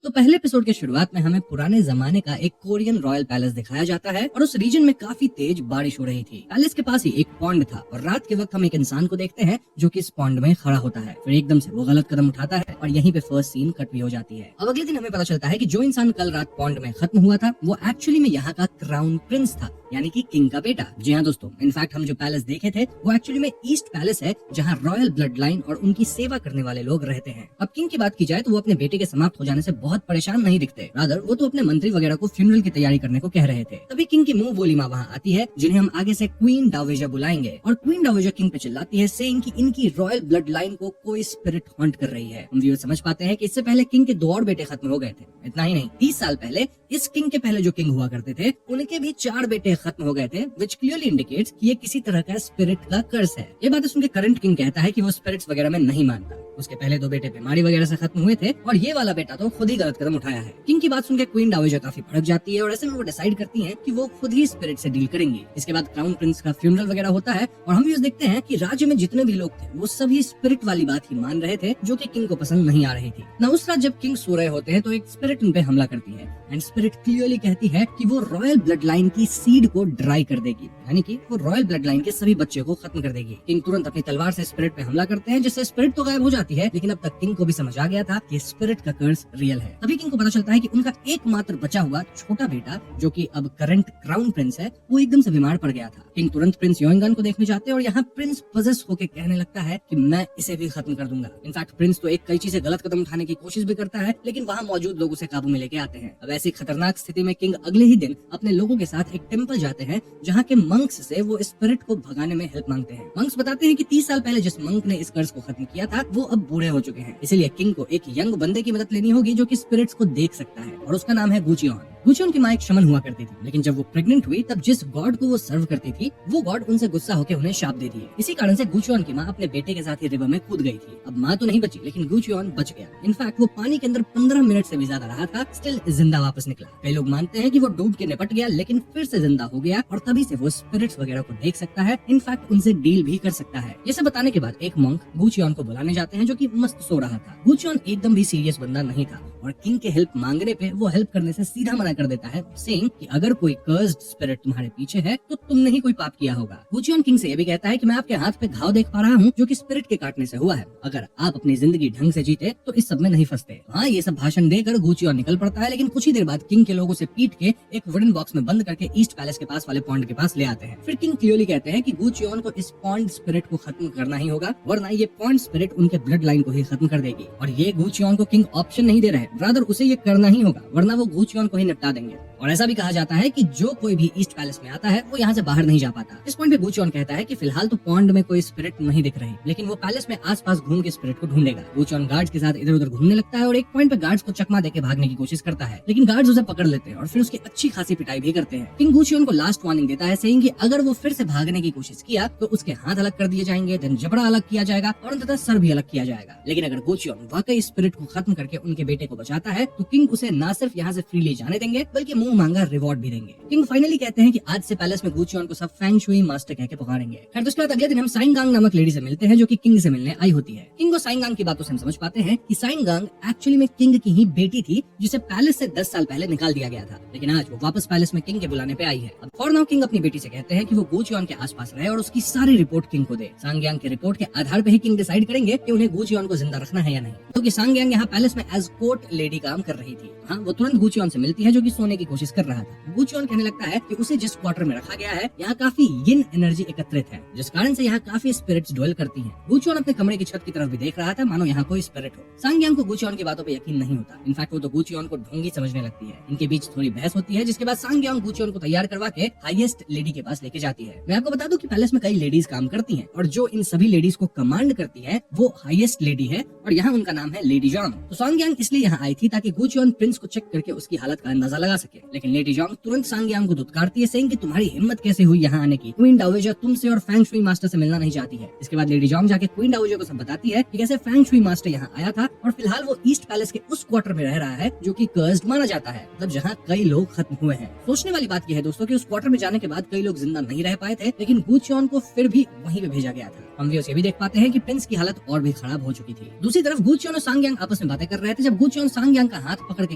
तो पहले एपिसोड के शुरुआत में हमें पुराने जमाने का एक कोरियन रॉयल पैलेस दिखाया जाता है और उस रीजन में काफी तेज बारिश हो रही थी। पैलेस के पास ही एक पॉन्ड था और रात के वक्त हम एक इंसान को देखते हैं जो कि इस पॉन्ड में खड़ा होता है। फिर एकदम से वो गलत कदम उठाता है और यहीं पे फर्स्ट सीन कट भी हो जाती है। अब अगले दिन हमें पता चलता है कि जो इंसान कल रात पॉन्ड में खत्म हुआ था वो एक्चुअली में यहाँ का क्राउन प्रिंस था, यानी कि किंग का बेटा। जी हाँ दोस्तों, इनफैक्ट हम जो पैलेस देखे थे वो एक्चुअली में ईस्ट पैलेस है जहाँ रॉयल ब्लड लाइन और उनकी सेवा करने वाले लोग रहते हैं। अब किंग की बात की जाए तो वो अपने बेटे के समाप्त हो जाने से बहुत परेशान नहीं दिखते, रादर वो तो अपने मंत्री वगैरह को फ्यूनरल की तैयारी करने को कह रहे थे। तभी किंग की मुंह बोली माँ वहाँ आती है, जिन्हें हम आगे से क्वीन डावेजा बुलाएंगे, और क्वीन डावेजा किंग पे चिल्लाती है सेइंग कि इनकी रॉयल ब्लड लाइन को कोई स्पिरिट हॉन्ट कर रही है। हम व्यूअर समझ पाते हैं कि इससे पहले किंग के 2 और बेटे खत्म हो गए थे। इतना ही नहीं, 30 साल पहले इस किंग के पहले जो किंग हुआ करते थे उनके भी 4 बेटे खत्म हो गए थे, which clearly indicates कि ये किसी तरह का स्पिरिट का कर्स है। ये बात सुनकर करंट किंग कहता है कि वो स्पिरिट्स वगैरह में नहीं मानता। उसके पहले 2 बेटे बीमारी वगैरह से खत्म हुए थे और ये वाला बेटा तो खुद ही गलत कदम उठाया है। किंग की बात सुनकर क्वीन डावेजा काफी भड़क जाती है और ऐसे में वो डिसाइड करती हैं कि वो खुद ही स्पिरिट से डील करेंगी। इसके बाद क्राउन प्रिंस का फ्यूनरल वगैरह होता है और हम ये देखते हैं कि राज्य में जितने भी लोग थे वो सभी स्पिरिट वाली बात ही मान रहे थे जो कि किंग को पसंद नहीं आ रही थी ना। उस रात जब किंग सो रहे होते हैं तो एक स्पिरिट उन पे हमला करती है एंड स्पिरिट क्लियरली कहती है कि वो रॉयल ब्लड लाइन की सीड को ड्राई कर देगी, यानी कि वो रॉयल ब्लड लाइन के सभी बच्चे को खत्म कर देगी। किंग तुरंत अपनी तलवार से स्पिरिट पे हमला करते हैं, जिससे स्पिरिट तो गायब हो जाती है, लेकिन अब तक किंग को भी समझ आ गया था कि स्पिरिट का कर्स रियल है। तभी किंग को पता चलता है कि उनका एकमात्र बचा हुआ छोटा बेटा, जो कि अब करंट क्राउन प्रिंस है, वो एकदम से बीमार पड़ गया था। किंग तुरंत प्रिंस योइंगान को देखने जाते हैं और यहाँ प्रिंस पजेस होकर कहने लगता है कि मैं इसे भी खत्म कर दूंगा। इनफैक्ट प्रिंस तो एक कैंची से गलत कदम उठाने की कोशिश भी करता है, लेकिन वहाँ मौजूद लोग उसे काबू में लेके आते हैं। अब ऐसी खतरनाक स्थिति में किंग अगले ही दिन अपने लोगों के साथ एक टेम्पल जाते हैं जहाँ के मंक्स से वो स्पिरिट को भगाने में हेल्प मांगते हैं। मंक्स बताते हैं कि 30 साल पहले जिस मंक ने इस कर्स को खत्म किया था वो अब बूढ़े हो चुके हैं, इसलिए किंग को एक यंग बंदे की मदद लेनी होगी जो कि स्पिरिट्स को देख सकता है, और उसका नाम है गुचियन। गुचियन की माँ एक शमन हुआ करती थी, लेकिन जब वो प्रेग्नेंट हुई तब जिस गॉड को वो सर्व करती थी वो गॉड उनसे गुस्सा होकर उन्हें शाप दे दिए। इसी कारण से गुचियन की माँ अपने बेटे के साथ ही रिवर में कूद गई थी। अब माँ तो नहीं बची, लेकिन गुचियन बच गया। इनफैक्ट वो पानी के अंदर 15 मिनट से भी ज्यादा रहा था, स्टिल जिंदा वापस निकला। कई लोग मानते हैं कि वो डूब के निपट गया, लेकिन फिर से जिंदा हो गया और तभी से वो स्पिरिट्स वगैरह को देख सकता है, इनफैक्ट उनसे डील भी कर सकता है। ये सब बताने के बाद एक मंक गुचियन को बुलाने जाते हैं जो कि मस्त सो रहा था। गुचियन एकदम भी सीरियस बंदा नहीं था और किंग के हेल्प मांगने पे वो हेल्प करने से सीधा मना कर देता है, सेइंग कि अगर कोई कर्स्ड स्पिरिट तुम्हारे पीछे है तो तुमने ही कोई पाप किया होगा। गुचियन किंग से ये भी कहता है कि मैं आपके हाथ पे घाव देख पा रहा हूँ जो कि स्पिरिट के काटने से हुआ है। अगर आप अपनी जिंदगी ढंग से जीते तो इस सब में नहीं फंसते। हाँ, ये सब भाषण देकर गुचियन निकल पड़ता है, लेकिन कुछ ही देर बाद किंग के लोगों से पीट के एक वुडन बॉक्स में बंद करके ईस्ट पैलेस के पास वाले पॉन्ड के पास ले आते हैं। फिर किंग क्लियरली कहते हैं कि गुचियन को इस पॉन्ड स्पिरिट को खत्म करना ही होगा, वरना ये पॉन्ड स्पिरिट उनके ब्लड लाइन को ही खत्म कर देगी। और ये गुचियन को किंग ऑप्शन नहीं दे रहे, रादर उसे ये करना ही होगा, वरना वो गुचियन को ही निपटा देंगे। और ऐसा भी कहा जाता है कि जो कोई भी ईस्ट पैलेस में आता है वो यहाँ से बाहर नहीं जा पाता। इस पॉइंट पे गुचियन कहता है कि फिलहाल तो पॉन्ड में कोई स्पिरिट नहीं दिख रही, लेकिन वो पैलेस में आसपास घूम के स्पिरिट को ढूंढेगा। गुचियन गार्ड्स के साथ इधर उधर घूमने लगता है और एक पॉइंट पे गार्ड्स को चकमा देके भागने की कोशिश करता है, लेकिन गार्ड्स उसे पकड़ लेते हैं और फिर उसकी अच्छी खासी पिटाई भी करते हैं। किंग गुचियन को लास्ट वार्निंग देता है, सेइंग कि अगर वो फिर से भागने की कोशिश किया तो उसके हाथ अलग कर दिए जाएंगे, देन जबड़ा अलग किया जाएगा और अंततः सर भी अलग किया जाएगा। लेकिन अगर गुचियन वाकई स्पिरिट को खत्म करके उनके बेटे को बचाता है तो किंग उसे न सिर्फ यहाँ से फ्रीली जाने देंगे बल्कि मुंह मांगा रिवॉर्ड भी देंगे। किंग फाइनली कहते हैं कि आज से पैलेस में गुचियन को सब फेंग शुई मास्टर कह के पुकारेंगे। खैर, उसके बाद अगले दिन हम साइंगांग नामक लेडी से मिलते हैं जो कि किंग से मिलने आई होती है। किंग को साइंगांग की बातों से हम समझ पाते हैं कि साइंगांग एक्चुअली में किंग की ही बेटी थी जिसे पैलेस से 10 साल पहले निकाल दिया गया था, लेकिन आज वो वापस पैलेस में किंग के बुलाने पे आई है। अब फॉर नाउ किंग अपनी बेटी से कहते हैं कि वो गुचियन के आसपास रहे और उसकी सारी रिपोर्ट किंग को दे। सांग्यांग की रिपोर्ट के आधार पे ही किंग डिसाइड करेंगे कि उन्हें गुचियन को जिंदा रखना है या नहीं, क्योंकि सांग्यांग यहाँ पैलेस में एज कोर्ट लेडी काम कर रही थी। हाँ, वो तुरंत गुचियन से मिलती है जो कि सोने की कोशिश कर रहा था। गुचियन कहने लगता है कि उसे जिस क्वार्टर में रखा गया है यहाँ काफी यिन एनर्जी एकत्रित है, जिस कारण से यहाँ काफी स्पिरिट्स ड्वेल करती हैं। गुचियन अपने कमरे की छत की तरफ भी देख रहा था, मानो यहाँ कोई स्पिरिट हो। सांग्यांग को गुचियन की बातों पे यकीन नहीं होता, इनफैक्ट वो तो गुचियन को ढोंगी समझने लगती है। इनके बीच थोड़ी बहस होती है, जिसके बाद सांग्यांग गुचियन को तैयार करवा के हाईएस्ट लेडी के पास लेके जाती है। मैं आपको बता दूं कि पैलेस में कई लेडीज काम करती हैं और जो इन सभी लेडीज को कमांड करती है वो हाईएस्ट लेडी है और यहाँ उनका नाम है लेडी जांग। तो सांग्यांग इसलिए यहाँ आई थी ताकि गुचियन प्रिंस को चेक करके उसकी हालत का अंदाजा लगा सके। लेकिन लेडी जोंग तुरंत सांग यांग को धुतकारती है, सेइंग कि तुम्हारी हिम्मत कैसे हुई यहाँ आने की, क्वीन डाओवेजर तुमसे और फेंग शुई मास्टर से मिलना नहीं चाहती है। इसके बाद लेडी जोंग जाके क्वीन डाओवेजर को सब बताती है कि कैसे फेंग शुई मास्टर यहाँ आया था और फिलहाल वो ईस्ट पैलेस के उस क्वार्टर में रह रहा है जो कि कर्स्ड माना जाता है, मतलब जहाँ कई लोग खत्म हुए हैं। सोचने वाली बात यह है दोस्तों कि उस क्वार्टर में जाने के बाद कई लोग जिंदा नहीं रह पाए थे, लेकिन गू च्योन को फिर भी वहीं पे भेजा गया था। हम ये भी देख पाते हैं कि प्रिंस की हालत और भी खराब हो चुकी थी। दूसरी तरफ गू च्योन और सांग यांग आपस में बातें कर रहे थे जब गू च्योन सांग यांग का हाथ पकड़ के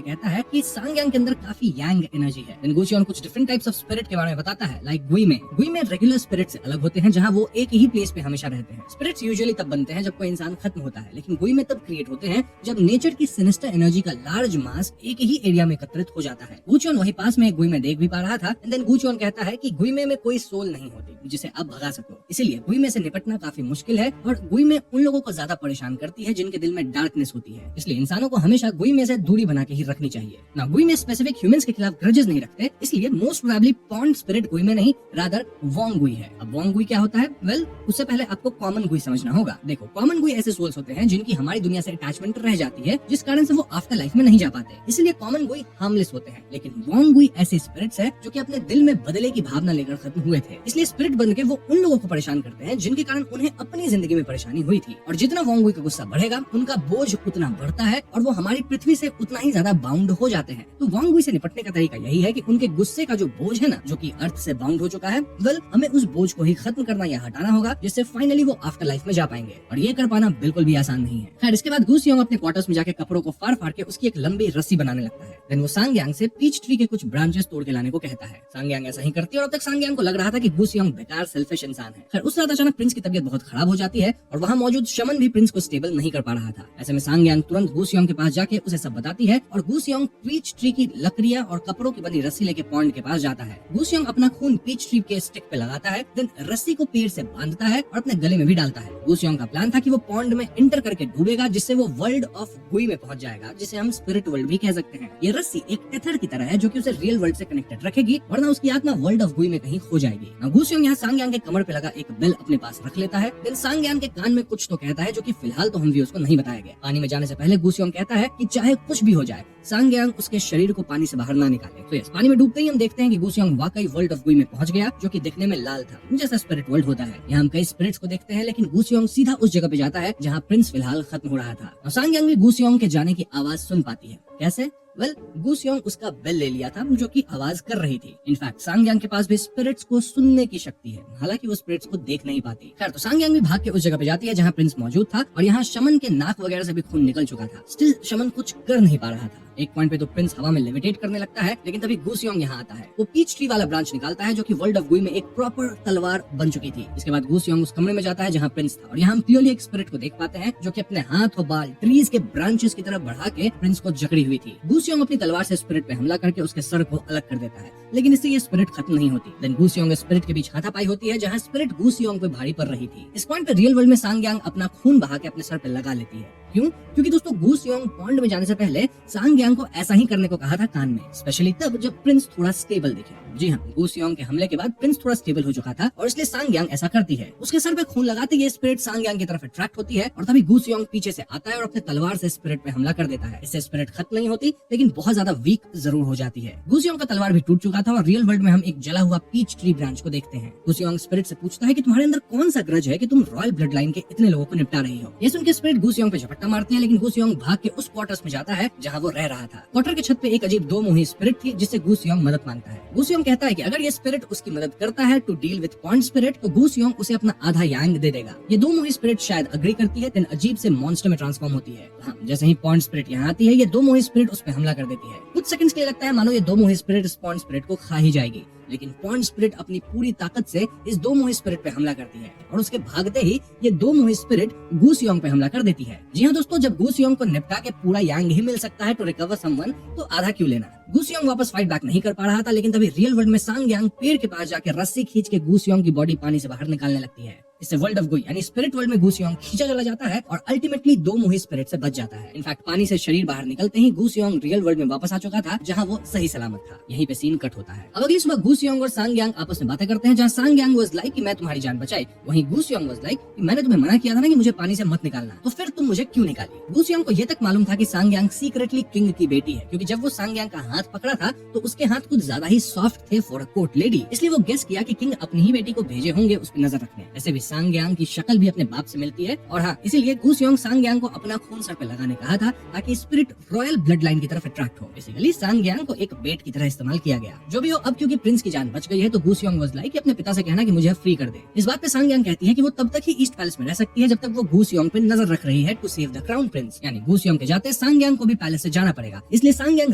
कहता है कि सांग यांग के अंदर काफी यांग एनर्जी है। देन गू च्योन कुछ डिफरेंट टाइप्स ऑफ स्पिरिट के बारे में बताता है, लाइक गुई में रेगुलर स्पिरिट से अलग होते हैं जहाँ वो एक ही प्लेस पे हमेशा रहते हैं। स्पिरिट्स यूजुअली तब बनते हैं जब कोई इंसान खत्म होता है, लेकिन गुई में तब क्रिएट होते हैं जब नेचर की सिनिस्टर एनर्जी का लार्ज मास एक ही एरिया में एकत्रित हो जाता है। गू च्योन वही पास में गुई में देख भी पा रहा था। एंड देन गू च्योन कहता है कि गुई में कोई सोल नहीं होती जिसे आप भगा सको, इसीलिए गुई में से निपटना काफी मुश्किल है और गुई में उन लोगों को ज्यादा परेशान करती है जिनके दिल में डार्कनेस होती है। इसलिए इंसानों को हमेशा गुई में से दूरी बना के ही रखनी चाहिए। ना गुई में स्पेसिफिक ह्यूमंस के खिलाफ ग्रजेस नहीं रखते, इसलिए मोस्ट प्रोबेबली पॉन्ड स्पिरिट गुई में नहीं, रादर वोंग गुई है। अब वोंग गुई क्या होता है? वेल, उससे पहले आपको कॉमन गुई समझना होगा। देखो, कॉमन गुई ऐसे सोल्स होते हैं जिनकी हमारी दुनिया से अटैचमेंट रह जाती है, जिस कारण से वो आफ्टर लाइफ में नहीं जा पाते, इसलिए कॉमन गुई हार्मलेस होते हैं। लेकिन वोंग गुई ऐसे स्पिरिट्स है जो कि अपने दिल में बदले की भावना लेकर खत्म हुए थे, इसलिए स्पिरिट बन के वो उन लोगों को परेशान करते हैं जिनके कारण उन्हें अपनी जिंदगी में परेशानी हुई थी। और जितना वोंग गुई का गुस्सा बढ़ेगा, उनका बोझ उतना बढ़ता है और वो हमारी पृथ्वी से उतना ही ज्यादा बाउंड हो जाते हैं। तो वोंग गुई से निपटने का तरीका यही है कि उनके गुस्से का जो बोझ है ना, जो कि अर्थ से बाउंड हो चुका है, वेल, हमें उस बोझ को ही खत्म करना या हटाना होगा, जिससे फाइनली वो आफ्टर लाइफ में जा पाएंगे। और ये कर पाना बिल्कुल भी आसान नहीं है। खैर, इसके बाद गू सियोंग अपने क्वार्टर्स में जाके कपड़ों को फाड़ फाड़ के उसकी एक लंबी रस्सी बनाने लगता है। देन वो सांग यांग से पीच ट्री के कुछ ब्रांचेस तोड़ के लाने को कहता है। सांग यांग ऐसा ही करती है और अब तक सांग यांग को लग रहा था कि गू सियोंग बेकार सेल्फिश इंसान है। खैर, उस रात अचानक प्रिंस की तबीयत बहुत खराब हो जाती है और वहाँ मौजूद शमन भी प्रिंस को स्टेबल नहीं कर पा रहा था। ऐसे में सांग यांग तुरंत गू सियोंग के पास जाके उसे सब बताती है और गू सियोंग पीच ट्री की लकड़ियां और कपड़ों की बनी रस्सी लेके पॉन्ड के पास जाता है। गू सियोंग अपना खून पीच ट्री के स्टिक पे लगाता है, देन रस्सी को पेड़ से बांधता है और अपने गले में भी डालता है। गू सियोंग का प्लान था कि वो पॉन्ड में इंटर करके डूबेगा, जिससे वो वर्ल्ड ऑफ गुई में पहुंच जाएगा, जिसे हम स्पिरिट वर्ल्ड भी कह सकते हैं। ये रस्सी एक टेथर की तरह है जो कि उसे रियल वर्ल्ड से कनेक्टेड रखेगी, वरना उसकी आत्मा वर्ल्ड ऑफ गुई में कहीं खो जाएगी। गू सियोंग यहाँ सांग यांग के कमर पे लगा एक बेल अपने पास रख लेता है। देन सांग यांग के कान में कुछ तो कहता है जो कि फिलहाल तो हम व्यूअर्स को नहीं बताया गया। पानी में जाने से पहले गू सियोंग कहता है कि चाहे कुछ भी हो जाए, सांग यांग उसके शरीर को पानी से बाहर ना निकाले। तो यस, पानी में डूबते ही हम देखते हैं कि गू सियोंग वाकई वर्ल्ड ऑफ गुई में पहुंच गया, जो कि दिखने में लाल था, जैसा स्पिरिट वर्ल्ड होता है। यहाँ हम कई स्पिरिट्स को देखते हैं, लेकिन गू सियोंग सीधा उस जगह पे जाता है जहाँ प्रिंस फिलहाल खत्म हो रहा था। और सांग यांग भी गू सियोंग के जाने की आवाज सुन पाती है। कैसे? वेल, गू सियोंग उसका बेल ले लिया था जो कि आवाज कर रही थी। इनफैक्ट सांग यांग के पास भी स्पिरिट्स को सुनने की शक्ति है, हालांकि वो स्पिरिट्स को देख नहीं पाती। खैर, तो सांग यांग भी भाग के उस जगह पे जाती है जहाँ प्रिंस मौजूद था और यहाँ शमन के नाक वगैरह से भी खून निकल चुका था। स्टिल शमन कुछ कर नहीं पा रहा था। एक पॉइंट पे तो प्रिंस हवा में लेविटेट करने लगता है, लेकिन तभी गू सियोंग यहाँ आता है। वो पीच ट्री वाला ब्रांच निकालता है जो कि वर्ल्ड ऑफ गुई में एक प्रॉपर तलवार बन चुकी थी। इसके बाद गू सियोंग उस कमरे में जाता है जहाँ प्रिंस था और यहाँ हम क्लियरली एक स्पिरिट को देख पाते हैं जो कि अपने हाथ और बाल ट्रीज के ब्रांचेस की तरफ बढ़ा के प्रिंस को जकड़ी हुई थी। गू सियोंग अपनी तलवार से स्पिरिट पे हमला करके उसके सर को अलग कर देता है, लेकिन इससे ये स्पिरिट खत्म नहीं होती। देन गू सियोंग स्पिरिट के बीच हाथापाई होती है जहाँ स्पिरिट गू सियोंग पे भारी पड़ रही थी। इस पॉइंट पे रियल वर्ल्ड में सांग यांग अपना खून बहा के अपने सर पे लगा लेती है। क्यों? क्योंकि दोस्तों गू सियोंग पॉन्ड में जाने से पहले सांग यांग को ऐसा ही करने को कहा था कान में, स्पेशली तब जब प्रिंस थोड़ा स्टेबल दिखे। जी हाँ, गू सियोंग के हमले के बाद प्रिंस थोड़ा स्टेबल हो चुका था और इसलिए सांग यांग ऐसा करती है। उसके सर पे खून लगाते ये स्पिरिट सांग यांग की तरफ अट्रैक्ट होती है और तभी गू सियोंग पीछे से आता है और अपने तलवार से स्पिरिट पे हमला कर देता है। इससे स्पिरिट खत्म नहीं होती, लेकिन बहुत ज्यादा वीक जरूर हो जाती है। गू सियोंग का तलवार भी टूट चुका था और रियल वर्ल्ड में हम एक जला हुआ पीच ट्री ब्रांच को देखते हैं। गू सियोंग स्पिरिट से पूछता है कि तुम्हारे अंदर कौन सा ग्रज है कि तुम रॉयल ब्लड लाइन के इतने लोगों को निपटा रही हो। ये सुन के स्पिरिट गू सियोंग पे झपट्टा मारती है, लेकिन गू सियोंग भाग के उस क्वार्टर्स में जाता है जहाँ वो रह रहा था। क्वार्टर के छत पे एक अजीब दो मुही स्पिरिट थी जिससे गू सियोंग मदद मांगता है। गू सियोंग कहता है कि अगर ये स्पिरिट उसकी मदद करता है to deal with pond spirit, तो गू सियोंग उसे अपना आधा यांग दे देगा। ये दो मुही स्पिरिट शायद अग्री करती है, देन अजीब से मॉन्स्टर में ट्रांसफॉर्म होती है। हाँ, जैसे ही पॉन्ड स्पिरिट यहाँ आती है, ये दो मुही स्पिरिट उस पर हमला कर देती है। कुछ सेकंड्स के लिए लगता है मानो ये दो मुही स्पिरिट इस पॉन्ड स्पिरिट को खा ही जाएगी, लेकिन पॉन्ड स्पिरिट अपनी पूरी ताकत से इस दो मुही स्पिरिट पे हमला करती है और उसके भागते ही ये दो मुही स्पिरिट गू सियोंग पे हमला कर देती है। जी हाँ दोस्तों, जब गू सियोंग को निपटा के पूरा यांग ही मिल सकता है टू रिकवर समवन, तो आधा क्यों लेना। गू सियोंग वापस फाइट बैक नहीं कर पा रहा था, लेकिन तभी रियल वर्ल्ड में सांग यांग पेड़ के पास जाके रस्सी खींच के गू सियोंग की बॉडी पानी से बाहर निकालने लगती है। इससे वर्ल्ड ऑफ गुई यानी स्पिरिट वर्ल्ड में गूसियोंग खींचा चला जाता है और अल्टीमेटली दो मोही स्पिरिट से बच जाता है। इनफैक्ट पानी से शरीर बाहर निकलते ही गूसियोंग रियल वर्ल्ड में वापस आ चुका था, जहाँ वो सही सलामत था। यहीं पे सीन कट होता है। अब अगली सुबह गूसियोंग और सांगयांग आपस में बातें करते हैं, जहाँ सांगयांग वाज लाइक कि मैं तुम्हारी जान बचाई, वहीं गूसियोंग वाज लाइक कि मैंने तुम्हें मना किया था ना कि मुझे पानी से मत निकालना, तो फिर तुम मुझे क्यों निकाली। गूसियोंग को ये तक मालूम था कि सांगयांग सीक्रेटली किंग की बेटी है, क्योंकि जब वो सांगयांग का हाथ पकड़ा था तो उसके हाथ कुछ ज्यादा ही सॉफ्ट थे फॉर अ कोर्ट लेडी, इसलिए वो गेस किया कि किंग अपनी ही बेटी को भेजे होंगे उस पर नजर रखने। वैसे भी सांगयांग की शक्ल भी अपने बाप से मिलती है, और हाँ, इसीलिए गूसियोंग सांगयांग को अपना खून सर पे लगाने कहा था ताकि स्पिरिट रॉयल ब्लड लाइन की तरफ अट्रैक्ट हो। बेसिकली सांगयांग को एक बेट की तरह इस्तेमाल किया गया। जो भी हो, अब क्योंकि प्रिंस की जान बच गई है तो गूसियोंग वाज लाइक कि अपने पिता से कहना कि मुझे फ्री कर दे। इस बात पे सांगयांग कहती है कि वो तब तक ही ईस्ट पैलेस में रह सकती है जब तक वो गूसियोंग पे नजर रख रही है to save the crown prince, यानी गूसियोंग के जाते सांगयांग को भी पैलेस से जाना पड़ेगा। इसलिए सांगयांग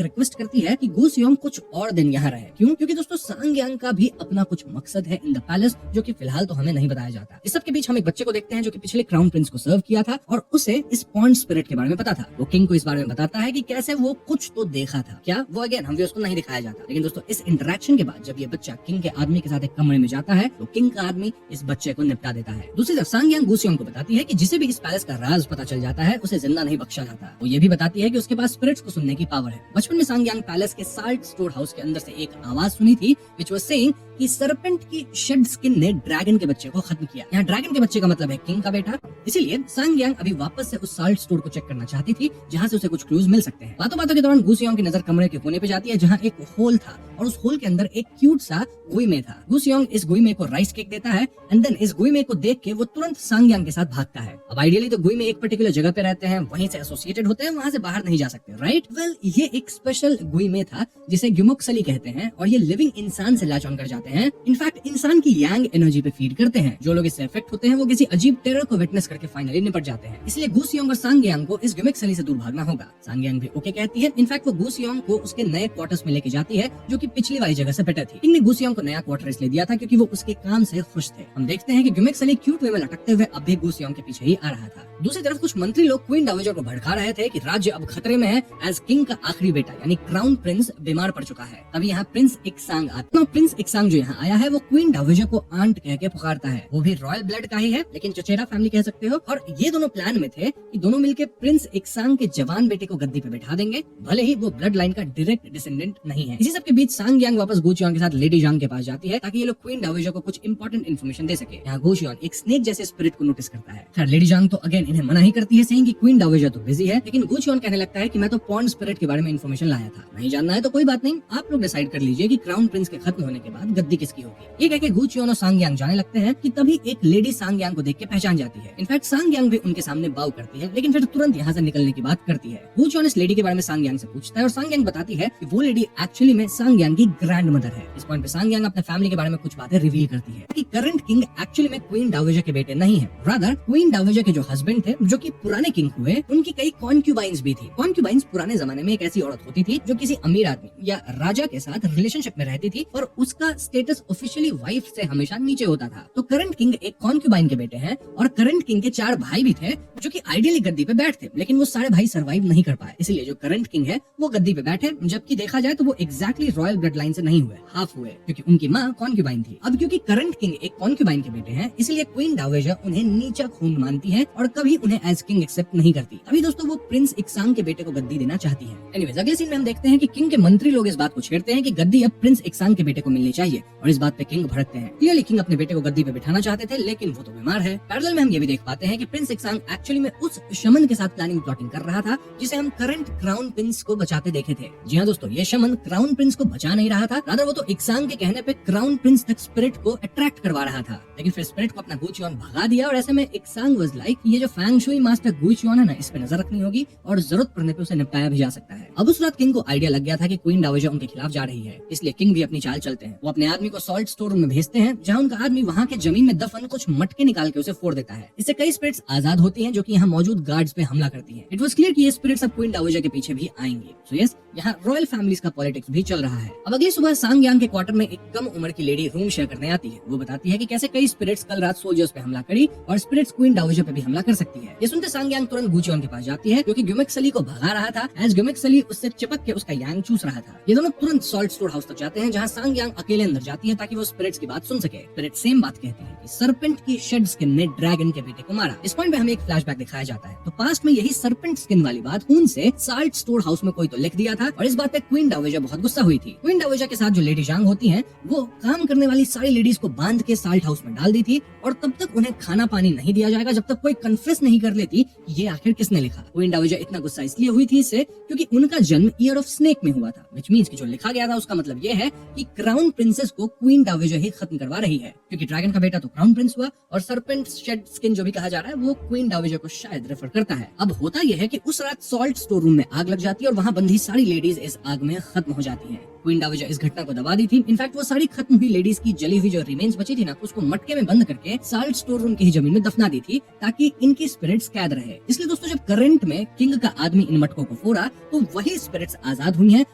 रिक्वेस्ट करती है कि गूसियोंग कुछ और दिन यहाँ रहे। क्यों? क्योंकि दोस्तों सांगयांग का भी अपना कुछ मकसद है इन द पैलेस, जो कि फिलहाल तो हमें नहीं बताया जाता। इस सब के बीच हम एक बच्चे को देखते हैं जो कि पिछले क्राउन प्रिंस को सर्व किया था और उसे इस पॉन्ड स्पिरिट के बारे में पता था। वो किंग को इस बारे में बताता है कि कैसे वो कुछ तो देखा था। क्या? वो अगेन हम भी उसको नहीं दिखाया जाता। लेकिन दोस्तों इस इंटरेक्शन के बाद जब ये बच्चा किंग के आदमी के साथ एक कमरे में जाता है तो किंग का आदमी इस बच्चे को निपटा देता है। दूसरी तरफ सांगयांग गूसियोंग को बताती है कि जिसे भी इस पैलेस का राज पता चल जाता है उसे जिंदा नहीं बख्शा जाता। वो ये भी बताती है कि उसके पास स्पिरिट्स को सुनने की पावर है। बचपन में सांगयांग पैलेस के साल्ट स्टोर हाउस के अंदर से एक आवाज सुनी थी विच वाज सेइंग कि सरपेंट की शेड स्किन ने ड्रैगन के बच्चे को खत्म किया। यहाँ ड्रैगन के बच्चे का मतलब है किंग का बेटा। इसीलिए सांगयांग अभी वापस से उस साल्ट स्टोर को चेक करना चाहती थी जहाँ से उसे कुछ क्लूज मिल सकते हैं। बातों बातों के दौरान गूसियोंग की नजर कमरे के कोने पे जाती है जहाँ एक होल था और उस होल के अंदर एक क्यूट सा गुइमे था। गूसियोंग इस गुइमे को राइस केक देता है एंड देन इस गुइमे को देख के वो तुरंत सांगयांग के साथ भागता है। अब आइडियली तो गुइमे एक पर्टिकुलर जगह पे रहते हैं, वहीं से एसोसिएटेड होते हैं, वहां से बाहर नहीं जा सकते, राइट? वेल, ये एक स्पेशल गुइमे था जिसे ग्युमोक्सली कहते हैं और ये लिविंग इंसान से लैच ऑन कर जाते हैं। इनफैक्ट इंसान की यांग एनर्जी पे फीड करते हैं। जो लोग इससे इफेक्ट होते हैं वो किसी अजीब टेरर को विटनेस करके फाइनली निपट जाते हैं। इसलिए गूसियोंग और सांगयांग को इस ग्युमोक्सली से दूर भागना होगा। सांगयांग भी ओके कहती है। इनफैक्ट वो गूसियोंग को उसके नए क्वार्टर्स में लेके जाती है जो कि पिछली वाली जगह से बेटर थी। इनने गूसियोंग को नया क्वार्टर इसलिए दिया था क्योंकि वो उसके काम से खुश थे। हम देखते हैं कि ग्युमोक्सली क्यूट वे में लटकते हुए अब भी गूसियोंग के पीछे ही आ रहा था। दूसरी तरफ कुछ मंत्री लोग क्वीन डावेजर को भड़का रहे थे कि राज्य अब खतरे में है एज किंग का आखिरी बेटा यानी क्राउन प्रिंस बीमार पड़ चुका है। तभी यहाँ प्रिंस इक्सांग आता है। प्रिंस इक्सांग जो यहाँ आया है वो क्वीन डावेजर को आंट कह के पुकारता है। वो भी रॉयल ब्लड का ही है लेकिन चचेरा फैमिली कह सकते हो। और ये दोनों प्लान में थे कि दोनों मिलके प्रिंस इक्सांग के जवान बेटे को गद्दी पे बैठा देंगे, भले ही वो ब्लड लाइन का डायरेक्ट डिसेंडेंट नहीं है। इसी सब के बीच सांगयांग वापस गूचियोंग के साथ लेडी जांग के पास जाती है ताकि ये लोग क्वीन डावेजर को कुछ इंपॉर्टेंट इन्फॉर्मेशन दे सके। यहाँ गूचियोंग एक स्नेक जैसे स्पिरिट को नोटिस करता है। खैर लेडी जांग तो अगेन इन्हें मना ही करती है, सेइंग कि क्वीन डावेजर तो बिजी है, लेकिन गूचियोंग कहने लगता है कि मैं तो पॉन्ड स्पिरिट के बारे में इन्फॉर्मेशन लाया था, नहीं जानना है तो कोई बात नहीं, आप लोग डिसाइड कर लीजिए कि क्राउन प्रिंस के खत्म होने के बाद गद्दी किसकी होगी। ये कह के गूचियोंग और सांगयांग जाने लगते हैं कि तभी एक लेडी सांगयांग को देख के पहचान जाती है। इनफैक्ट सांगयांग भी उनके सामने बाउ करती है लेकिन फिर तुरंत यहाँ से निकलने की बात करती है। गूचियोंग इस लेडी के बारे में सांगयांग से पूछता है और सांगयांग बताती है कि वो लेडी एक्चुअली में सांगयांग की ग्रैंड मदर है। इस पॉइंट पे सांगयांग अपने फैमिली के बारे में कुछ बातें रिवील करती है कि करंट किंग एक्चुअली में क्वीन डावेजर के बेटे नहीं है, रादर क्वीन डावेजर के जो हस्बैंड थे जो कि पुराने किंग हुए उनकी कई कॉन्क्यूबाइंस भी थी। कॉन्क्यूबाइंस पुराने जमाने में एक ऐसी औरत होती थी जो किसी अमीर आदमी या राजा के साथ रिलेशनशिप में रहती थी और उसका स्टेटस ऑफिशियली वाइफ से हमेशा नीचे होता था। तो करंट किंग एक कॉन्क्यूबाइन के बेटे हैं और करंट किंग के 4 भाई भी थे जो कि आइडियली गद्दी पे बैठते, लेकिन वो सारे भाई सरवाइव नहीं कर पाए। इसलिए जो करंट किंग है वो गद्दी पे बैठे, जबकि देखा जाए तो वो एग्जैक्टली रॉयल ब्लड लाइन से नहीं हुए, हाफ हुए, क्योंकि उनकी माँ कॉन्क्यूबाइन थी। अब क्योंकि करंट किंग एक कॉन्क्यूबाइन के बेटे हैं इसलिए क्वीन डावेजर उन्हें नीचा खून मानती है और कभी उन्हें एज किंग एक्सेप्ट नहीं करती। अभी दोस्तों वो प्रिंस इक्सांग के बेटे को गद्दी देना चाहती है। एनीवेज अगले सीन में हम देखते हैं कि किंग के मंत्री लोग इस बात को छेड़ते हैं कि गद्दी अब प्रिंस इक्सांग के बेटे को मिलनी चाहिए और इस बात पे किंग भड़कते हैं। क्लियरली किंग अपने बेटे को गद्दी पे बिठाना चाहते थे लेकिन वो तो बीमार है। पैरेलल में हम ये भी देख पाते हैं कि प्रिंस इक्सांग एक्चुअली में उस शमन के साथ प्लाटिंग कर रहा था जिसे हम करंट क्राउन प्रिंस को बचाते देखे थे। जी हाँ दोस्तों, ये शमन क्राउन प्रिंस को बचा नहीं रहा था, रादर वो तो इक्सांग के कहने पे क्राउन प्रिंस तक स्पिरिट को अट्रैक्ट करवा रहा था। लेकिन फिर स्पिरिट को अपना गूचियोन भगा दिया और ऐसे में इक्सांग वाज लाइक ये जो फैंग शुई मास्टर गूचियोन है ना, इस पे नजर रखनी होगी और जरूरत पड़ने पे उसे निपटाया भी जा सकता है। अब उस रात किंग को आइडिया लग गया था कि क्वीन डावेजर उनके खिलाफ जा रही है, इसलिए किंग भी अपनी चाल चलते हैं। वो अपने आदमी को सॉल्ट स्टोर रूम में भेजते हैं जहाँ उनका आदमी वहाँ के जमीन में दफन कुछ मटके निकाल के उसे फोड़ देता है। इससे कई स्पिरिट्स आजाद होती हैं जो कि यहाँ मौजूद गार्ड्स पे हमला करती हैं। इट वाज क्लियर कि ये स्पिरिट्स अब क्वीन डावेजर के पीछे भी आएंगे। सो यस, यहाँ रॉयल फैमिलीज का पॉलिटिक्स भी चल रहा है। अब अगली सुबह सांग यांग के क्वार्टर में एक कम उम्र की लेडी रूम शेयर करने आती है। वो बताती है कि कैसे कई स्पिरिट्स कल रात सोल्जर्स पे हमला करी और स्पिरिट्स क्वीन डाओवाजर पे भी हमला कर सकती है। ये सुनते सांग यांग तुरंत गुचियोन के पास जाती है, जो कि ग्युमेक सली को भगा रहा था, एज ग्युमेक सली उससे चिपक के उसका यांग चूस रहा था। ये दोनों तुरंत सॉल्ट स्टोर हाउस तक जाते हैं, जहाँ सांग यांग अकेले अंदर जाती है ताकि वो स्पिरिट्स की बात सुन सके। स्पिरिट सेम बात कहती है कि सरपेंट की शेड स्किन ने ड्रैगन के बेटे को मारा। इस पॉइंट पे हमें एक फ्लैशबैक दिखाया जाता है। तो पास्ट में यही सरपेंट स्किन वाली बात खून से साल्ट स्टोर हाउस में कोई तो लिख दिया था और इस बात पे क्वीन डाओवाजर बहुत गुस्सा हुई थी। क्वीन डाओवाजर के साथ जो लेडी जांग होती हैं, वो काम करने वाली सारी लेडीज को बांध के साल्ट हाउस में डाल दी थी और तब तक उन्हें खाना पानी नहीं दिया जाएगा जब तक कोई कन्फेस नहीं कर लेती कि ये आखिर किसने लिखा। क्वीन डाओवाजर इतना गुस्सा इसलिए हुई थी इससे क्योंकि उनका जन्म ईयर ऑफ स्नेक में हुआ था, व्हिच मींस कि जो लिखा गया था उसका मतलब ये है कि क्राउन प्रिंसेस को क्वीन डाओवाजर ही खत्म करवा रही है, क्योंकि ड्रैगन का बेटा तो क्राउन प्रिंस हुआ और सरपेंट शेड स्किन जो भी कहा जा रहा है वो क्वीन डाओवाजर को शायद रेफर करता है। अब होता यह है कि उस रात सॉल्ट स्टोर रूम में आग लग जाती है और वहां बंधी सारी लेडीज इस आग में खत्म हो जाती हैं। क्वीन डाओवाजर इस घटना को दबा दी थी। इनफैक्ट वो सारी खत्म हुई लेडीज की जली हुई जो रिमेन्स बची थी ना, उसको मटके में बंद करके साल्ट स्टोर रूम की ही जमीन में दफना दी थी ताकि इनकी स्पिरिट्स कैद रहे। इसलिए दोस्तों जब करंट में किंग का आदमी इन मटकों को फोड़ा तो वही स्पिरिट्स आजाद हुई हैं